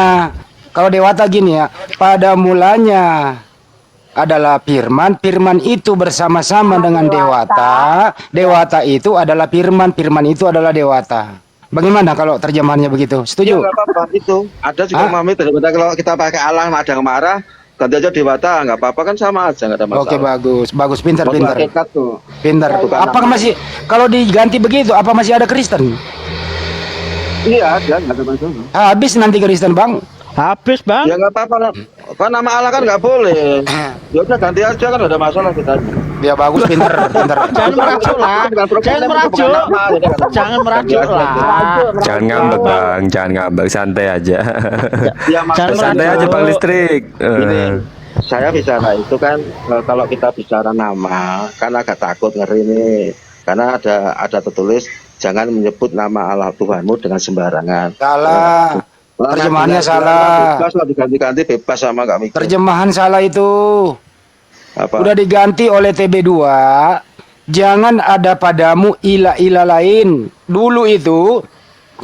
S5: Kalau Dewata gini ya, pada mulanya adalah firman, firman itu bersama-sama dengan Dewata, Dewata itu adalah firman, firman itu adalah Dewata. Bagaimana kalau terjemahannya begitu?
S6: Iya
S5: Setuju?
S6: nggak apa-apa itu. Ada juga
S5: Hah?
S6: memahami daripada kalau kita pakai Allah ada yang marah ganti aja Dewata nggak apa-apa kan sama aja nggak ada masalah.
S5: Oke, bagus, pintar,
S6: Waktu
S5: pintar.
S6: hakikat tuh.
S5: Pintar.
S6: Bukan
S5: Apa masih kalau diganti begitu? Apa masih ada Kristen?
S6: Iya ada nggak ada masalah.
S5: Habis nanti Kristen, Bang.
S1: Habis, Bang.
S6: Ya nggak apa-apa lah. Kan nama Allah kan nggak boleh. Ya udah ganti aja kan nggak ada masalah kita.
S5: Ya bagus, pintar.
S1: Jangan merajuk lah. Jangan merajuk. Jangan merajuk lah.
S2: Jangan ngambek Bang, jangan ngambek, santai aja.
S6: Ya
S1: Jangan
S2: Santai aja Bang Listrik.
S6: Ini saya bicara itu kan kalau kita bicara nama kan agak takut ngeri nih karena ada tertulis jangan menyebut nama Allah Tuhanmu dengan sembarangan.
S5: Salah. Terjemahannya salah.
S6: Bebas lah diganti-ganti bebas sama nggak mikir.
S5: Terjemahan salah itu.
S6: Apa?
S5: Udah diganti oleh TB2. Jangan ada padamu ilah-ilah lain. Dulu itu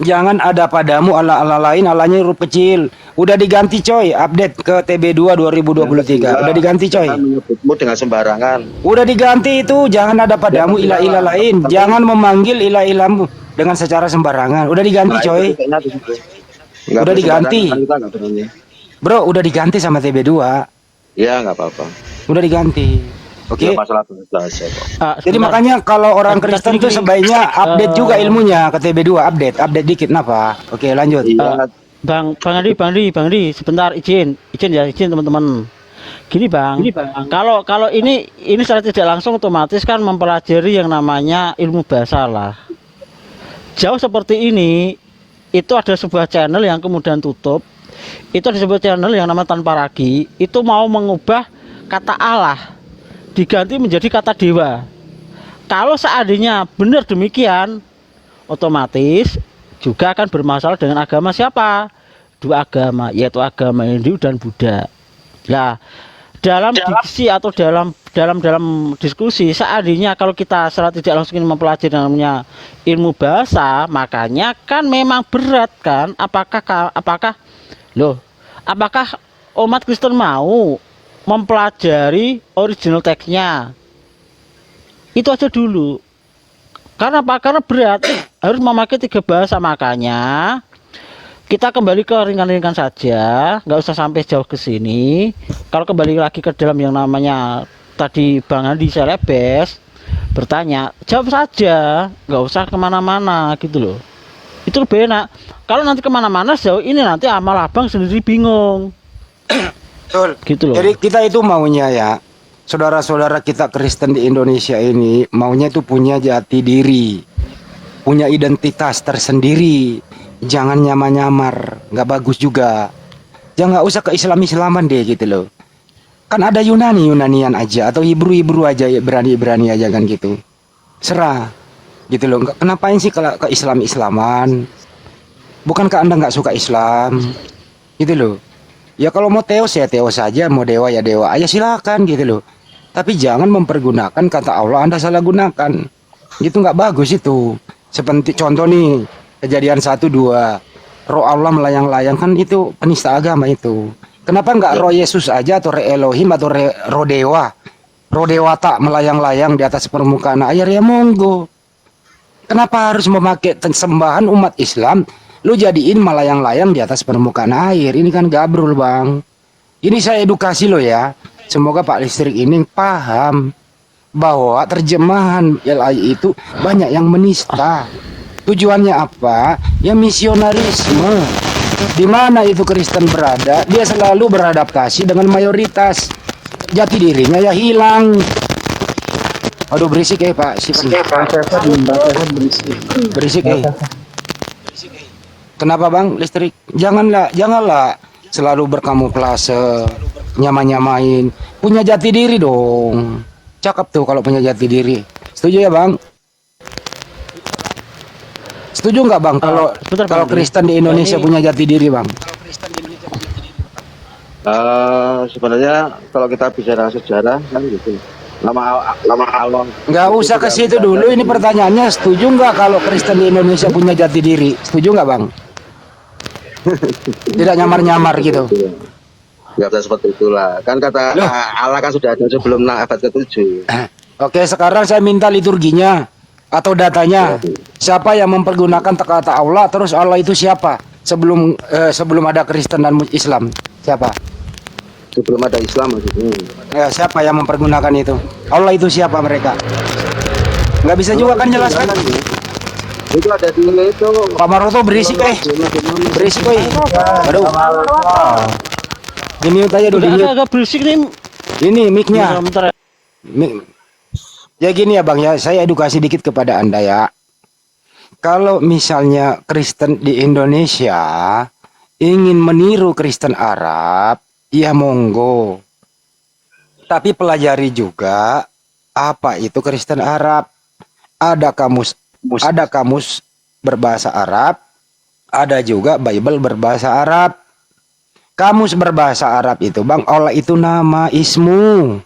S5: jangan ada padamu Allah-Allah lain, Allahnya huruf kecil. Udah diganti coy, update ke TB2 2023. Udah diganti coy.
S6: Jangan menyebutmu dengan sembarangan.
S5: Udah diganti itu, jangan ada padamu ilah-ilah lain. Jangan memanggil ilah-ilahmu dengan secara sembarangan. Udah diganti
S6: Nah,
S5: coy.
S6: itu kayaknya di situ. Nggak
S5: Udah
S6: boleh
S5: diganti.
S6: sembarangan, kita nggak berani.
S5: Bro, udah diganti sama TB2.
S6: Ya nggak apa-apa.
S5: Udah diganti.
S6: Ya,
S5: Oke.
S6: masalah bahasa kok.
S5: Jadi makanya kalau orang Kristen itu sebaiknya update juga ilmunya ke TB2, update dikit kenapa? Oke, lanjut.
S6: Iya.
S1: Bang Adi, sebentar izin teman-teman. Gini Bang, kalau ini secara tidak langsung otomatis kan mempelajari yang namanya ilmu bahasa lah. Jauh seperti ini, itu ada sebuah channel yang kemudian tutup. Itu ada sebuah channel yang namanya Tanpa Ragi, itu mau mengubah kata Allah diganti menjadi kata dewa. Kalau seandainya benar demikian, otomatis juga akan bermasalah dengan agama siapa? Dua agama, yaitu agama Hindu dan Buddha. Nah, dalam diksi atau dalam diskusi, seandainya kalau kita secara tidak langsung ingin mempelajari namanya ilmu bahasa, makanya kan memang berat kan, apakah umat Kristen mau mempelajari original teksnya, itu aja dulu. Karena apa? Karena berat, harus memakai 3 bahasa. Makanya kita kembali ke ringan-ringan saja, nggak usah sampai jauh ke sini. Kalau kembali lagi ke dalam yang namanya tadi Bang Andi Selebes bertanya, jawab saja, nggak usah kemana-mana gitu loh. Itu lebih enak. Kalau nanti kemana-mana sejauh ini nanti amal abang sendiri bingung.
S5: Betul.
S1: Gitu loh.
S5: Jadi kita itu maunya ya, saudara-saudara kita Kristen di Indonesia ini maunya itu punya jati diri, punya identitas tersendiri. Jangan nyamar-nyamar, nggak bagus juga. Jangan, nggak usah ke Islam-Islaman deh gitu loh. Kan ada Yunanian aja atau Hebrew aja, berani aja kan gitu. Serah gitu loh. Kenapain sih kalau ke Islam-Islaman? Bukankah Anda nggak suka Islam? Gitu loh. Ya kalau mau teos ya teos saja, mau dewa ya dewa aja, silakan gitu loh. Tapi jangan mempergunakan kata Allah Anda salah gunakan. Gitu nggak bagus itu. Seperti contoh nih, Kejadian 1-2, roh Allah melayang-layang, kan itu penista agama itu. Kenapa nggak roh Yesus aja atau re Elohim atau roh dewa? Roh dewata melayang-layang di atas permukaan air, ya monggo. Kenapa harus memakai sembahan umat Islam? Lu jadiin melayang-layang di atas permukaan air. Ini kan gabrul, Bang. Ini saya edukasi lo ya. Semoga Pak Listrik ini paham bahwa terjemahan LAI itu banyak yang menista. Tujuannya apa? Ya misionarisme. Di mana itu Kristen berada, dia selalu beradaptasi dengan mayoritas. Jati dirinya ya hilang. Aduh berisik Pak. Berisik Kenapa Bang Listrik? Janganlah selalu berkamuflase, nyamain. Punya jati diri dong. Cakep tuh kalau punya jati diri. Setuju ya Bang? Setuju nggak Bang kalau Kristen di Indonesia punya jati diri Bang?
S6: Sebenarnya kalau kita bicara sejarah kan gitu. Lama Allah.
S5: Nggak usah ke situ dulu. Ini pertanyaannya, setuju nggak kalau Kristen di Indonesia punya jati diri? Setuju nggak Bang? Tidak nyamar-nyamar gitu.
S6: Nggak bisa seperti itulah. Kan kata Allah kan sudah ada sebelum abad ke-7.
S5: Oke, sekarang saya minta liturginya atau datanya. Siapa yang mempergunakan kata Allah, terus Allah itu siapa? Sebelum ada Kristen dan Islam, siapa?
S6: Sebelum ada Islam maksudnya.
S5: Ya, siapa yang mempergunakan itu? Allah itu siapa mereka? Nggak bisa juga kan jelaskan?
S6: Itu ada di itu.
S5: Pak Maroto berisik berisik Aduh. Di mute aja dulu.
S1: Agak berisik nih.
S5: Ini mic-nya.
S1: Bentar.
S5: Ya gini ya Bang ya, saya edukasi dikit kepada Anda ya. Kalau misalnya Kristen di Indonesia ingin meniru Kristen Arab, ya monggo. Tapi pelajari juga apa itu Kristen Arab. Ada kamus berbahasa Arab, ada juga Bible berbahasa Arab. Kamus berbahasa Arab itu Bang, Allah itu nama ismu.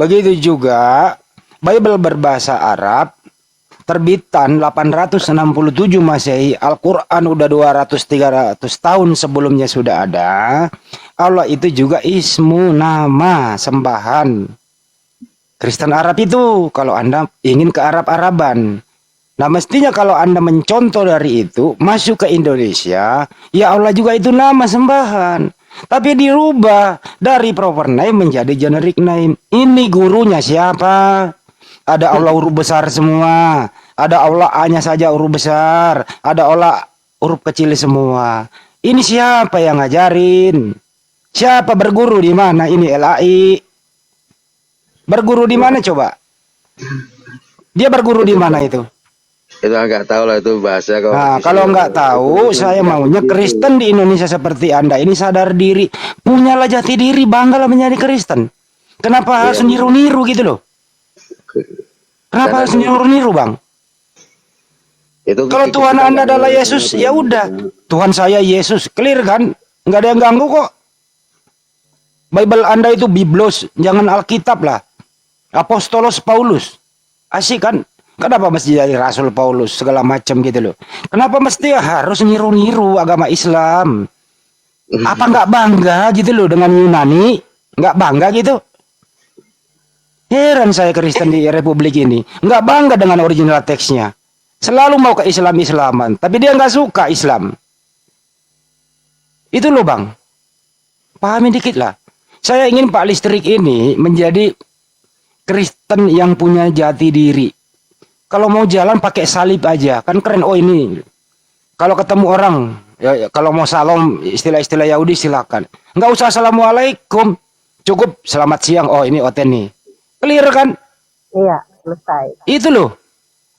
S5: Begitu juga Bible berbahasa Arab, terbitan 867 Masehi, Al-Quran udah 200-300 tahun sebelumnya sudah ada. Allah itu juga ismu, nama, sembahan. Kristen Arab itu kalau Anda ingin ke Arab-Araban. Nah mestinya kalau Anda mencontoh dari itu, masuk ke Indonesia, ya Allah juga itu nama sembahan. Tapi dirubah dari proper name menjadi generic name. Ini gurunya siapa? Ada Allah huruf besar semua. Ada Allah A-nya saja huruf besar. Ada Allah huruf kecil semua. Ini siapa yang ngajarin? Siapa berguru di mana? Ini LAI. Berguru di mana coba? Dia berguru di mana itu?
S6: Itu nggak tahu lah itu bahasa.
S5: Nah, kalau nggak tahu, saya maunya Kristen di Indonesia seperti Anda ini sadar diri, punyalah jati diri, banggalah menjadi Kristen. Kenapa harus niru-niru gitu loh? Kenapa harus niru-niru, Bang? Kalau Tuhan Anda adalah Yesus, ya udah. Tuhan saya Yesus, clear kan? Nggak ada yang ganggu kok. Bible Anda itu Biblos, jangan Alkitab lah. Apostolos Paulus. Asik kan? Kenapa mesti jadi Rasul Paulus segala macam gitu loh? Kenapa mesti harus niru-niru agama Islam? Apa nggak bangga gitu loh dengan Yunani? Nggak bangga gitu? Heran saya Kristen di Republik ini. Nggak bangga dengan original teksnya. Selalu mau ke Islam-Islaman. Tapi dia nggak suka Islam. Itu loh bang. Pahami dikit lah. Saya ingin Pak Listrik ini menjadi Kristen yang punya jati diri. Kalau mau jalan pakai salib aja. Kan keren. Oh ini. Kalau ketemu orang. Ya, kalau mau salam istilah-istilah Yahudi silakan. Nggak usah assalamualaikum. Cukup selamat siang. Oh ini oten nih. Clear kan?
S4: Iya, selesai.
S5: Itu loh.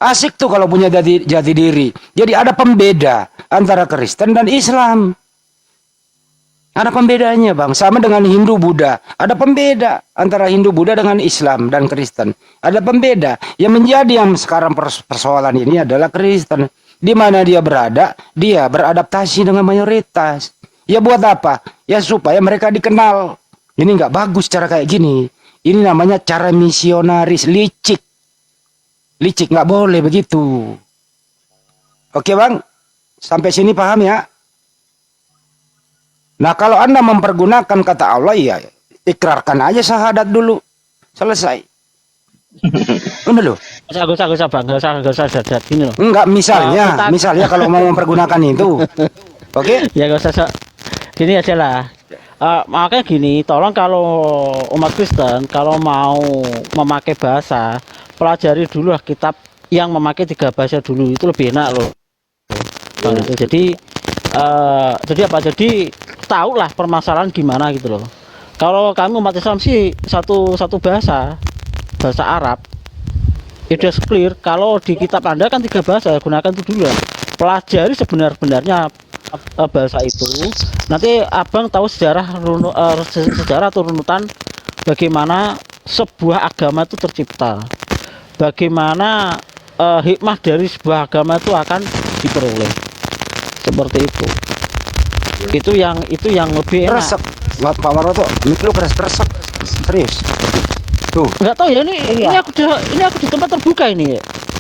S5: Asik tuh kalau punya jati diri. Jadi ada pembeda antara Kristen dan Islam. Ada pembedanya bang, sama dengan Hindu Buddha. Ada pembeda antara Hindu Buddha dengan Islam dan Kristen. Ada pembeda. Yang menjadi yang sekarang persoalan ini adalah Kristen. Di mana dia berada, dia beradaptasi dengan mayoritas. Ya buat apa? Ya supaya mereka dikenal. Ini nggak bagus cara kayak gini. Ini namanya cara misionaris, licik. Licik nggak boleh begitu. Oke bang, sampai sini paham ya? Nah kalau Anda mempergunakan kata Allah ya ikrarkan aja syahadat dulu. Selesai. Udah loh.
S1: Gak usah bang, gak usah syahadat gini loh.
S5: Enggak misalnya kalau mau mempergunakan itu. Oke?
S1: Ya gak usah gini aja lah. Makanya gini, tolong kalau umat Kristen kalau mau memakai bahasa, pelajari dulu lah kitab yang memakai 3 bahasa dulu, itu lebih enak loh. Bang, itu. Jadi apa? Jadi tahu lah permasalahan gimana gitu loh. Kalau kami umat Islam sih satu bahasa Arab. It is clear. Kalau di kitab Anda kan 3 bahasa, gunakan itu dulu lah. Pelajari sebenar-benarnya bahasa itu. Nanti abang tahu sejarah atau runutan bagaimana sebuah agama itu tercipta. Bagaimana hikmah dari sebuah agama itu akan diperoleh. Seperti itu. Itu yang lebih enak.
S5: Resep. Pak Maroto, mik lu keres-keresek. Serius. Tuh.
S1: Enggak tahu ya ini aku di tempat terbuka ini.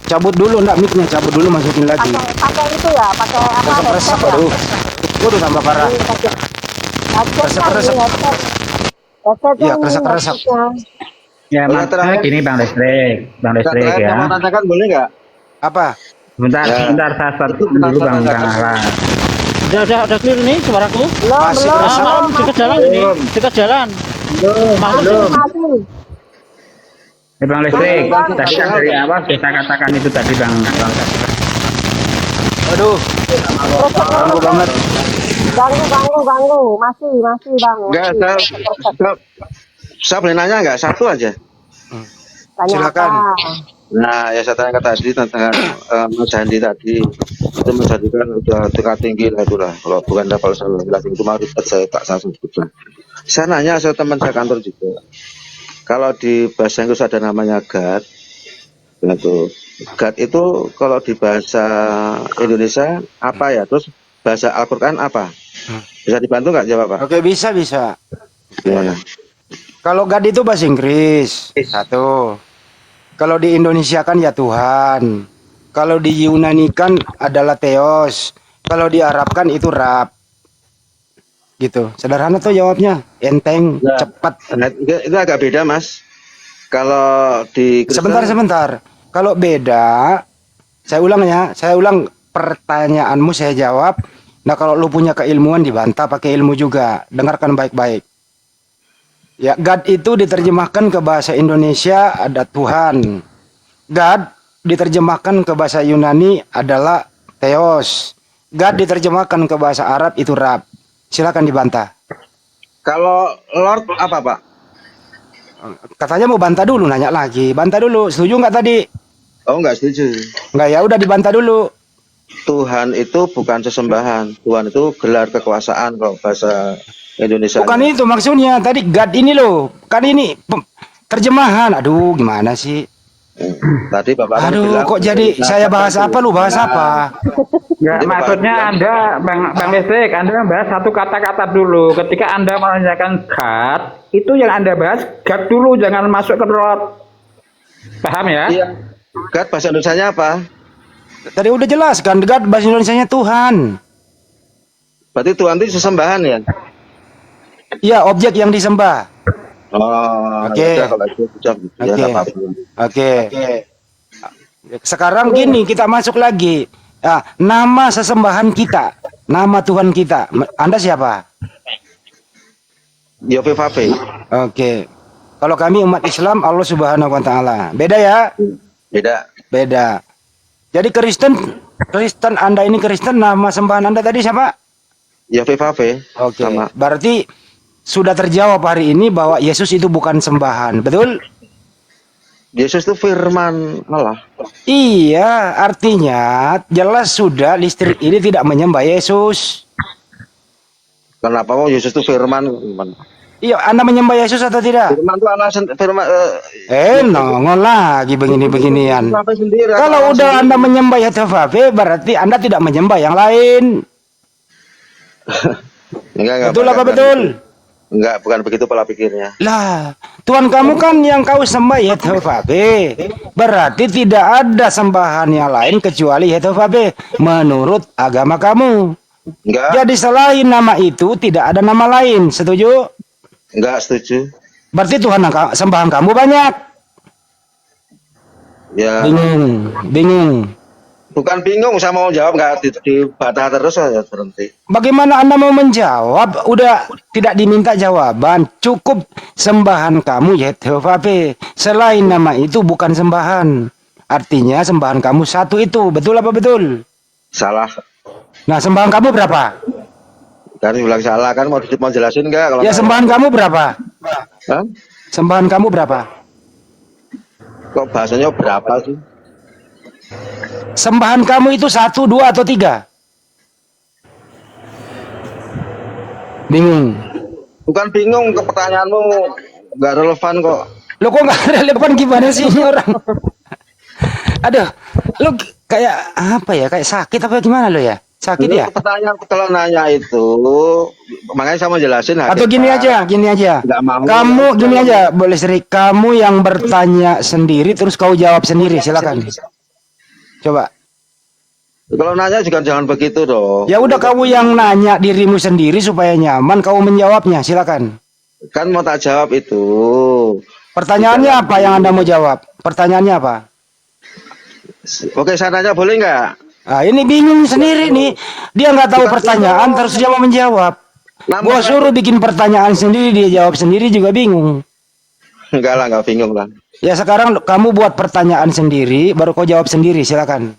S5: Cabut dulu enggak miknya, cabut dulu masukin lagi.
S4: Pakai itu ya, pakai apa?
S5: Resep
S4: headset ya?
S5: aduh. Waduh tambah parah. Resep. Iya, resep.
S3: Ya maksudnya gini Bang Listrik ya.
S6: Mau tanyakan boleh nggak?
S5: Apa?
S3: Sebentar saya start dulu Bang Ahlan.
S1: Udah clear nih suaraku.
S5: Masih resep.
S1: Malam dekat jalan ini, dekat jalan.
S3: Belum. Bang Listrik, tadi kan dari awal saya katakan itu tadi Bang.
S5: Aduh. Ganggu banget.
S4: Ganggu. Masih bang.
S6: Enggak, saya boleh nanya nggak? Satu aja.
S4: Tanya
S5: Silakan.
S4: apa?
S6: Nah, ya saya tanyakan tadi tentang Mas Handi tadi itu menjadikan udah tingkat tinggi lah itu lah. Kalau bukan dapat salah itu mari saya tak saya sebutkan. Saya nanya saya teman saya kantor juga. Kalau di bahasa Inggris ada namanya God, itu God itu kalau di bahasa Indonesia apa ya? Terus bahasa Al-Quran apa? Bisa dibantu nggak jawab Pak?
S5: Oke, bisa.
S6: Gimana?
S5: Kalau God itu bahasa Inggris. Satu. Kalau di Indonesia kan ya Tuhan. Kalau di Yunani kan adalah Theos. Kalau di Arab kan itu Rab. Gitu. Sederhana tuh jawabnya. Enteng,
S6: Ya.
S5: cepat.
S6: Nah, itu agak beda Mas. Kalau di Kristen,
S5: Sebentar. Kalau beda, saya ulang pertanyaanmu saya jawab. Nah, kalau lu punya keilmuan dibantah pakai ilmu juga. Dengarkan baik-baik. Ya, God itu diterjemahkan ke bahasa Indonesia ada Tuhan. God diterjemahkan ke bahasa Yunani adalah Theos. God diterjemahkan ke bahasa Arab itu Rab. Silakan dibantah.
S6: kalau Lord apa Pak?
S5: Katanya mau bantah dulu, nanya lagi. Bantah dulu. Setuju nggak tadi?
S6: Oh nggak setuju.
S5: Nggak, ya udah dibantah dulu.
S6: Tuhan itu bukan sesembahan. Tuhan itu gelar kekuasaan kalau bahasa Indonesia.
S5: Bukan itu maksudnya. Tadi God ini loh. Kan ini terjemahan. Aduh, gimana sih?
S6: Tadi Bapak kan
S5: Aduh,
S6: bilang,
S5: kok jadi saya bahas apa, lu bahas apa?
S3: Ya,
S6: Jadi, Pak,
S3: maksudnya Anda, Bang Listrik, Anda bahas satu kata-kata dulu. Ketika Anda menanyakan God, itu yang Anda bahas God dulu, jangan masuk ke lot. Paham ya?
S6: Iya. God bahasa Indonesianya apa?
S5: Tadi udah jelas kan, God bahasa Indonesianya Tuhan.
S6: Berarti Tuhan itu sesembahan ya?
S5: Iya, objek yang disembah.
S6: Oh,
S5: Oke.
S6: ya udah, kalau itu ya
S5: Oke.
S6: nggak apa-apa.
S5: Oke. Sekarang gini, kita masuk lagi. Ah, nama sesembahan kita, nama Tuhan kita. Anda siapa?
S6: Yove Fave.
S5: Oke. Kalau kami umat Islam, Allah Subhanahu wa taala. Beda ya?
S6: Beda.
S5: Beda. Jadi Kristen Anda ini Kristen, nama sembahan Anda tadi siapa?
S6: Yove Fave.
S5: Oke.
S6: Sama.
S5: Berarti sudah terjawab hari ini bahwa Yesus itu bukan sembahan. Betul?
S6: Yesus itu firman Allah.
S5: Iya, artinya jelas sudah listrik ini tidak menyembah Yesus.
S6: Kenapa mau Yesus itu firman?
S5: Iya, Anda menyembah Yesus atau tidak?
S6: Firman itu Allah firman.
S5: Nongol lagi begini-beginian.
S6: Fave sendiri.
S5: Kalau udah Anda menyembah Yehovah, berarti Anda tidak menyembah yang lain.
S6: Enggak,
S5: Betul apa betul?
S6: Enggak, bukan begitu pola pikirnya.
S5: Lah, Tuhan kamu kan yang kau sembah Yehovah. Berarti tidak ada sembahan yang lain kecuali Yehovah menurut agama kamu.
S6: Enggak.
S5: Jadi selain nama itu tidak ada nama lain. Setuju?
S6: Enggak setuju.
S5: Berarti Tuhan sembahan kamu banyak.
S6: Ya,
S5: Bingung.
S6: bukan bingung, saya mau jawab enggak dibantah terus ya berhenti.
S5: Bagaimana Anda mau menjawab? Udah tidak diminta jawaban. Cukup sembahan kamu Yehovah. Selain nama itu bukan sembahan. Artinya sembahan kamu satu itu. Betul apa betul?
S6: Salah.
S5: Nah, sembahan kamu berapa?
S6: Kan bilang salah kan mau jelasin enggak kalau
S5: Ya, sembahan kamu berapa?
S6: Hah?
S5: Sembahan kamu berapa?
S6: Kok bahasanya berapa sih?
S5: Sembahan kamu itu 1, 2, atau 3? Bingung.
S6: Bukan bingung, ke pertanyaanmu enggak relevan kok.
S5: Lo kok nggak relevan gimana sih ini orang? Aduh, lo kayak apa ya? Kayak sakit apa gimana lo ya? Sakit ya?
S6: Pertanyaan kalau nanya itu, makanya saya mau jelasin.
S5: Atau gini aja.
S6: Nggak mau.
S5: Kamu gini aja, boleh Sri. Kamu yang bertanya sendiri, terus kau jawab sendiri. Silakan. Coba.
S6: Kalau nanya juga jangan begitu dong.
S5: Ya udah, kamu yang nanya dirimu sendiri supaya nyaman. Kau menjawabnya. Silakan.
S6: Kan mau tak jawab itu.
S5: Pertanyaannya apa yang Anda mau jawab? Pertanyaannya apa?
S6: Oke, saya nanya boleh nggak?
S5: Ah, ini bingung sendiri nih. Dia nggak tahu pertanyaan, terus dia mau menjawab. Gua suruh bikin pertanyaan sendiri, dia jawab sendiri juga bingung.
S6: Enggak lah, nggak bingung lah.
S5: Ya sekarang kamu buat pertanyaan sendiri, baru kau jawab sendiri. Silakan.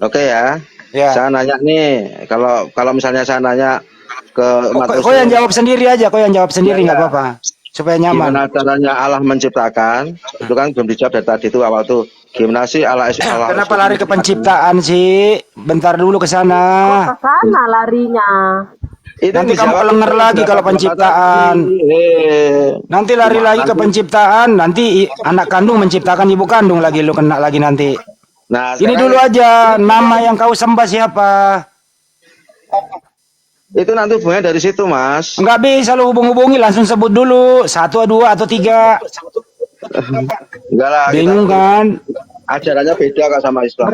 S6: Oke ya.
S5: Ya.
S6: Saya nanya nih, kalau misalnya saya nanya ke
S5: Kau yang jawab sendiri aja, kau yang jawab sendiri nggak apa-apa, supaya nyaman.
S6: Gimana caranya Allah menciptakan? Itu kan belum dijawab dari tadi itu awal tuh. Gimana sih Allah?
S5: Kenapa lari ke penciptaan sih? Bentar dulu ke sana.
S4: Ke sana larinya.
S6: Itu
S5: Nanti kamu
S6: dijawab
S5: kelenger lagi
S6: beberapa
S5: kalau penciptaan. Nanti lari lagi ke penciptaan, nanti anak kandung menciptakan ibu kandung lagi, lu kena lagi nanti.
S6: Nah,
S5: Ini
S6: sekarang
S5: dulu aja, nama yang kau sembah siapa?
S6: itu nanti hubungannya dari situ, Mas.
S5: Enggak bisa lu hubung-hubungi, langsung sebut dulu. 1, 2, atau 3.
S6: Enggak lah.
S5: Bingung kan?
S6: Ajarannya beda kok sama Islam.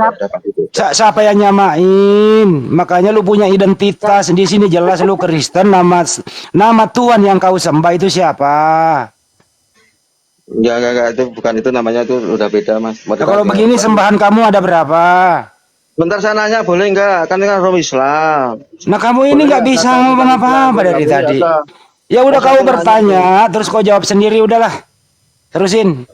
S5: Siapa yang nyamain? Makanya lu punya identitas. Di sini jelas lu Kristen, nama Tuhan yang kau sembah itu siapa?
S6: Enggak, itu bukan itu namanya, itu udah beda, Mas.
S5: Nah, kalau begini sembahan kamu ada berapa?
S6: Bentar saya nanya boleh enggak? Kan ini kan orang Islam.
S5: Nah, kamu ini nggak bisa ngomong apa-apa dari tadi. Ya udah, kau bertanya, terus kau jawab sendiri, udahlah. Terusin.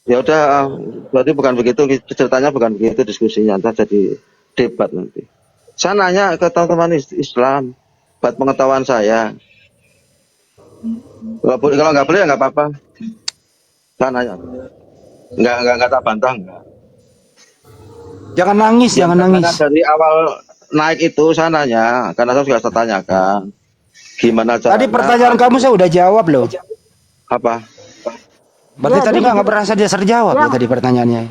S6: Ya udah, berarti bukan begitu ceritanya, bukan begitu diskusinya, ntar jadi debat nanti. Saya nanya ke teman-teman Islam buat pengetahuan saya. Kalau nggak boleh ya nggak apa-apa. Saya nanya. Nggak tak bantah enggak.
S5: Jangan nangis, jangan nangis.
S6: Dari awal naik itu saya nanya, karena saya sudah tanyakan gimana caranya.
S5: Tadi pertanyaan kamu saya udah jawab loh.
S6: Apa?
S5: Berarti
S4: Ya,
S5: tadi
S4: dia-
S5: nggak berasa dia terjawab ya
S4: Ya.
S5: tadi pertanyaannya.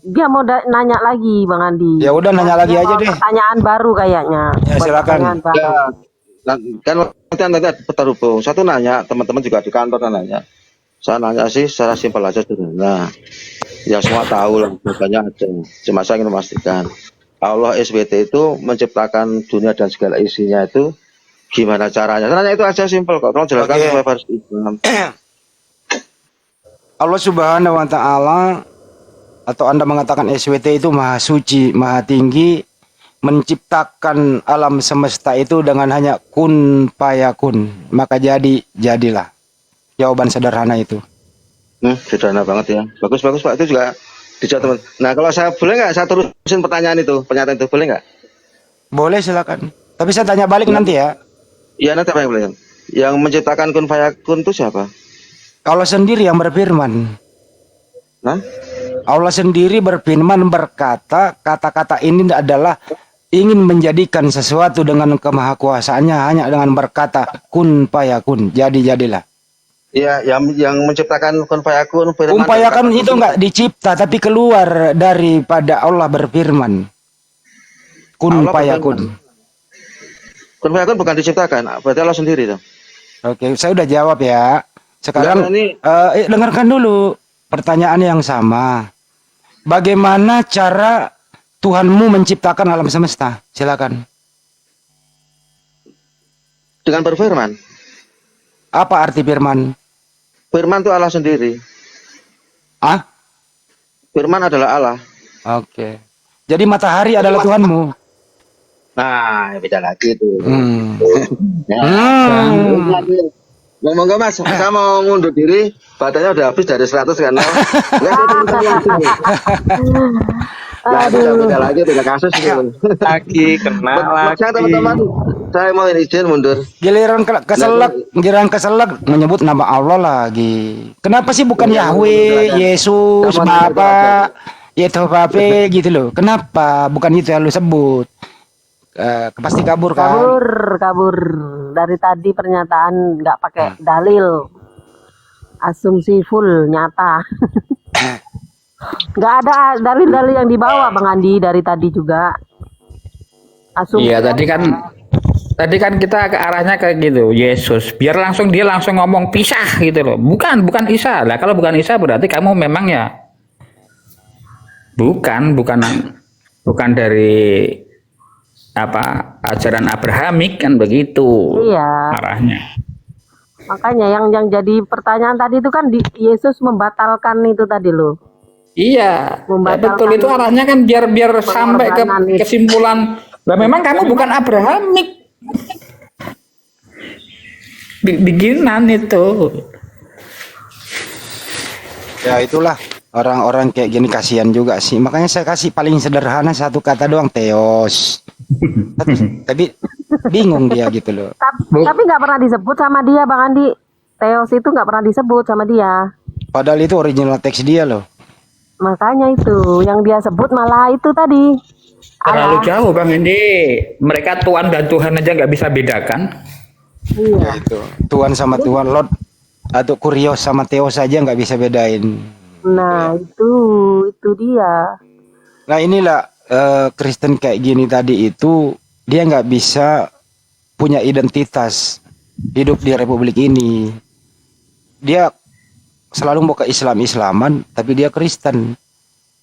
S4: Dia mau nanya lagi Bang Andi.
S5: Ya udah nanya lagi
S4: Dia
S5: aja
S4: mau
S5: deh.
S4: Pertanyaan baru kayaknya.
S5: Ya,
S4: Buat
S5: silakan.
S4: pertanyaan baru.
S6: Ya, kan nanti ada terhubung. Satu nanya, teman-teman juga di kantor kan nanya. Saya nanya sih secara simpel aja sederhana. Ya semua tahu lah, jawabannya ada. Cuma saya ingin memastikan. Allah SWT itu menciptakan dunia dan segala isinya itu gimana caranya? Caranya itu aja simpel kok. Tolong jelaskan
S5: Oke.
S6: supaya harus paham.
S5: Allah Subhanahu wa taala atau Anda mengatakan SWT itu maha suci, maha tinggi, menciptakan alam semesta itu dengan hanya kun payakun, maka jadilah. Jawaban sederhana itu.
S6: Sederhana banget ya. Bagus Pak. Itu juga dijawab teman. Nah kalau saya boleh nggak saya terusin pertanyaan itu, pernyataan itu boleh nggak?
S5: Boleh silakan. Tapi saya tanya balik nanti ya.
S6: Iya nanti apa yang boleh? Yang menciptakan kun fayakun itu siapa?
S5: Allah sendiri yang berfirman.
S6: Nah,
S5: Allah sendiri berfirman berkata, kata-kata ini adalah ingin menjadikan sesuatu dengan kemahakuasaannya hanya dengan berkata kun payakun, jadilah.
S6: iya yang menciptakan kun fayakun.
S5: Kun payakun itu enggak dicipta tapi keluar daripada Allah berfirman. Kun
S6: Allah
S5: payakun.
S6: Kun fayakun bukan diciptakan, berarti Allah sendiri dong.
S5: Oke, saya udah jawab ya. Sekarang
S6: Enggak,
S5: dengarkan dulu pertanyaan yang sama. Bagaimana cara Tuhanmu menciptakan alam semesta? Silakan.
S6: Dengan berfirman.
S5: Apa arti firman?
S6: Firman itu Allah sendiri.
S5: Ah?
S6: Firman adalah Allah.
S5: Oke. Jadi matahari adalah Tuhanmu.
S6: Nah, beda lagi itu. Ya. Ngomong Mas, saya mau mundur diri, badannya udah habis dari 100 kan. Nah, itu udah beda lagi, beda kasus itu.
S2: Lagi kena
S6: Makanya teman-teman, saya mau izin mundur.
S5: Giliran keselak menyebut nama Allah lagi. Kenapa sih bukan
S6: Ya,
S5: Yahweh, Yesus,
S6: Sama
S5: Bapa, Yehovah gitu loh? Kenapa bukan itu yang lu sebut? Pasti kabur kan?
S4: Kabur. Dari tadi pernyataan nggak pakai dalil. Asumsi full nyata. Nggak ada dalil-dalil yang dibawa Bang Andi dari tadi juga. Asumsi.
S3: Iya, tadi kan kita ke arahnya kayak gitu, Yesus. Biar dia langsung ngomong pisah gitu loh. Bukan Isa. Lah kalau bukan Isa berarti kamu memang ya bukan dari apa ajaran Abrahamik kan begitu.
S4: Iya.
S3: Arahnya.
S4: Makanya yang jadi pertanyaan tadi itu kan Yesus membatalkan itu tadi loh.
S3: Iya, ya
S4: Membatalkan
S3: betul itu arahnya kan biar sampai ke
S4: pengorbanan itu.
S3: kesimpulan. Lah memang kamu bukan Abrahamik. Bikinan itu.
S5: Ya itulah orang-orang kayak gini kasihan juga sih. Makanya saya kasih paling sederhana satu kata doang, Theos. Tapi bingung dia gitu loh.
S4: Tapi nggak pernah disebut sama dia Bang Andi. Theos itu nggak pernah disebut sama dia.
S5: Padahal itu original teks dia loh.
S4: Makanya itu yang dia sebut malah itu tadi.
S3: Terlalu jauh Bang Indi. Mereka Tuhan dan Tuhan aja nggak bisa bedakan.
S4: Iya.
S5: Itu Tuhan sama Tuhan, Lord atau Kurios sama Theos saja nggak bisa bedain.
S4: Nah itu dia.
S5: Nah inilah Kristen kayak gini tadi itu dia nggak bisa punya identitas hidup di Republik ini. Dia selalu mau ke Islaman tapi dia Kristen.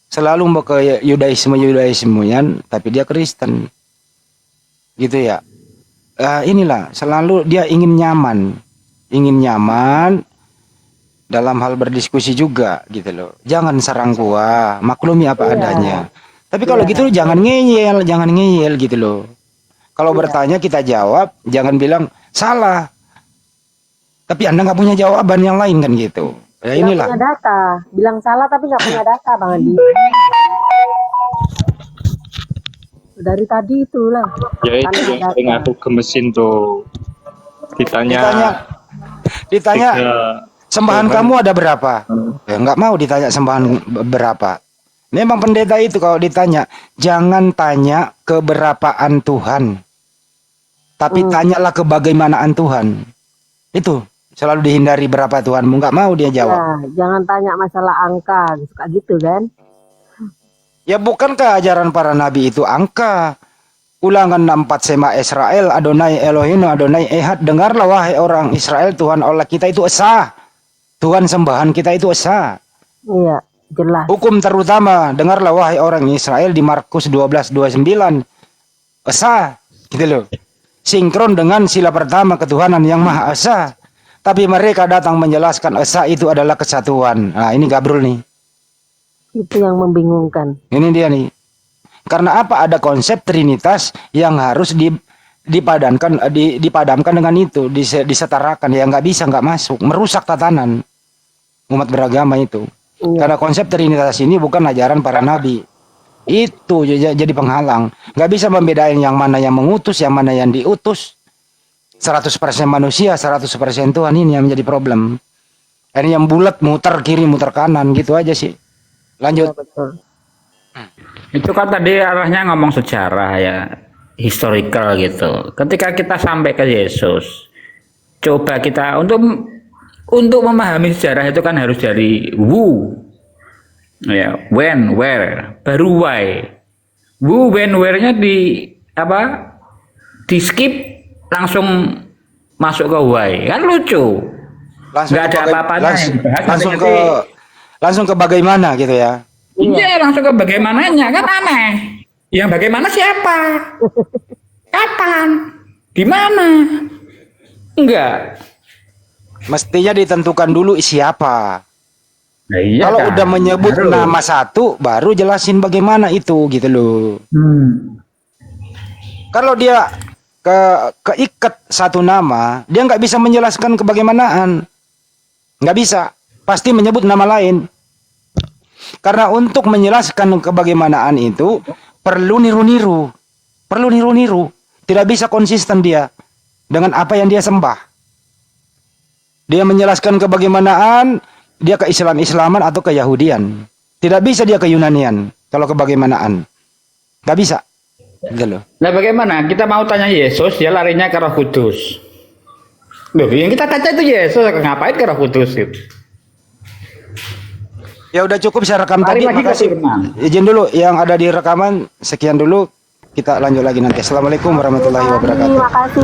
S5: Selalu mau ke Yudaismean tapi dia Kristen. Gitu ya. Inilah selalu dia ingin nyaman dalam hal berdiskusi juga gitu loh. Jangan serang gua, maklumi apa adanya. Tapi kalau gitu jangan ngeyel gitu loh. Kalau bertanya kita jawab, jangan bilang salah. Tapi Anda nggak punya jawaban yang lain kan gitu. Ya
S4: Nggak
S5: inilah.
S4: punya data. Bilang salah tapi nggak punya data Bang Andi. Dari tadi itulah.
S7: Ya itu
S4: Tanpa
S7: yang
S4: data.
S7: sering aku gemesin tuh. Ditanya
S5: Ditanya
S7: tiga
S5: sembahan kamu ada berapa? Ya nggak mau ditanya sembahan berapa. Memang pendeta itu kalau ditanya jangan tanya keberapaan Tuhan, tapi tanyalah kebagaimanaan Tuhan. Itu Selalu dihindari berapa Tuhanmu, nggak mau dia jawab.
S4: Ya, jangan tanya masalah angka, suka gitu kan?
S5: Ya bukankah ajaran para nabi itu angka? Ulangan 64 Sema Israel, Adonai Elohim, Adonai Ehad. Dengarlah wahai orang Israel, Tuhan Allah kita itu esa. Tuhan sembahan kita itu esa.
S4: Iya, jelas.
S5: Hukum terutama, dengarlah wahai orang Israel di Markus 12:29. Esa, gitu loh. Sinkron dengan sila pertama ketuhanan yang Maha Esa. Tapi mereka datang menjelaskan esa itu adalah kesatuan. Nah, ini gabrul nih.
S4: Itu yang membingungkan.
S5: Ini dia nih. Karena apa? Ada konsep trinitas yang harus dipadamkan dengan itu, disetarakan. Ya nggak bisa, nggak masuk, merusak tatanan umat beragama itu.
S4: Iya.
S5: Karena konsep trinitas ini bukan ajaran para nabi. Itu jadi penghalang. Nggak bisa membedain yang mana yang mengutus, yang mana yang diutus. 100% manusia, 100% Tuhan, ini yang menjadi problem. Ini yang bulat, muter kiri, muter kanan, gitu aja sih. Lanjut.
S4: Iya, betul.
S3: Itu kan tadi arahnya ngomong sejarah ya, historical gitu. Ketika kita sampai ke Yesus, coba kita untuk memahami sejarah itu kan harus dari who, ya, when, where, baru why. Who, when, where-nya di skip, langsung masuk ke why. Kan lucu. Nggak ada apa-apanya yang dibahas,
S5: langsung ke bagaimana gitu ya.
S3: Iya, langsung ke bagaimananya, kan aneh. Yang bagaimana siapa? Kapan? Di mana? Enggak.
S5: Mestinya ditentukan dulu siapa.
S3: Nah, iya
S5: Kalau
S3: kan?
S5: udah menyebut
S3: Harus.
S5: nama satu, baru jelasin bagaimana itu gitu loh. Kalau dia keikat satu nama, dia nggak bisa menjelaskan kebagaimanaan. Nggak bisa. Pasti menyebut nama lain. Karena untuk menjelaskan kebagaimanaan itu perlu niru-niru. Perlu niru-niru. Tidak bisa konsisten dia dengan apa yang dia sembah. Dia menjelaskan kebagaimanaan, dia ke Islam-Islaman atau ke Yahudian. Tidak bisa dia ke Yunanian kalau kebagaimanaan. Nggak bisa. Gitu loh.
S3: Nah bagaimana? Kita mau tanya Yesus, dia larinya ke Roh Kudus. Loh, yang kita tanya itu Yesus, ngapain ke Roh Kudus gitu?
S5: Ya udah cukup saya rekam
S3: Mari
S5: tadi.
S3: lagi ke
S5: Makasih.
S3: firman.
S5: Izin dulu yang ada di rekaman. Sekian dulu. Kita lanjut lagi nanti. Assalamualaikum warahmatullahi wabarakatuh.
S4: Terima kasih.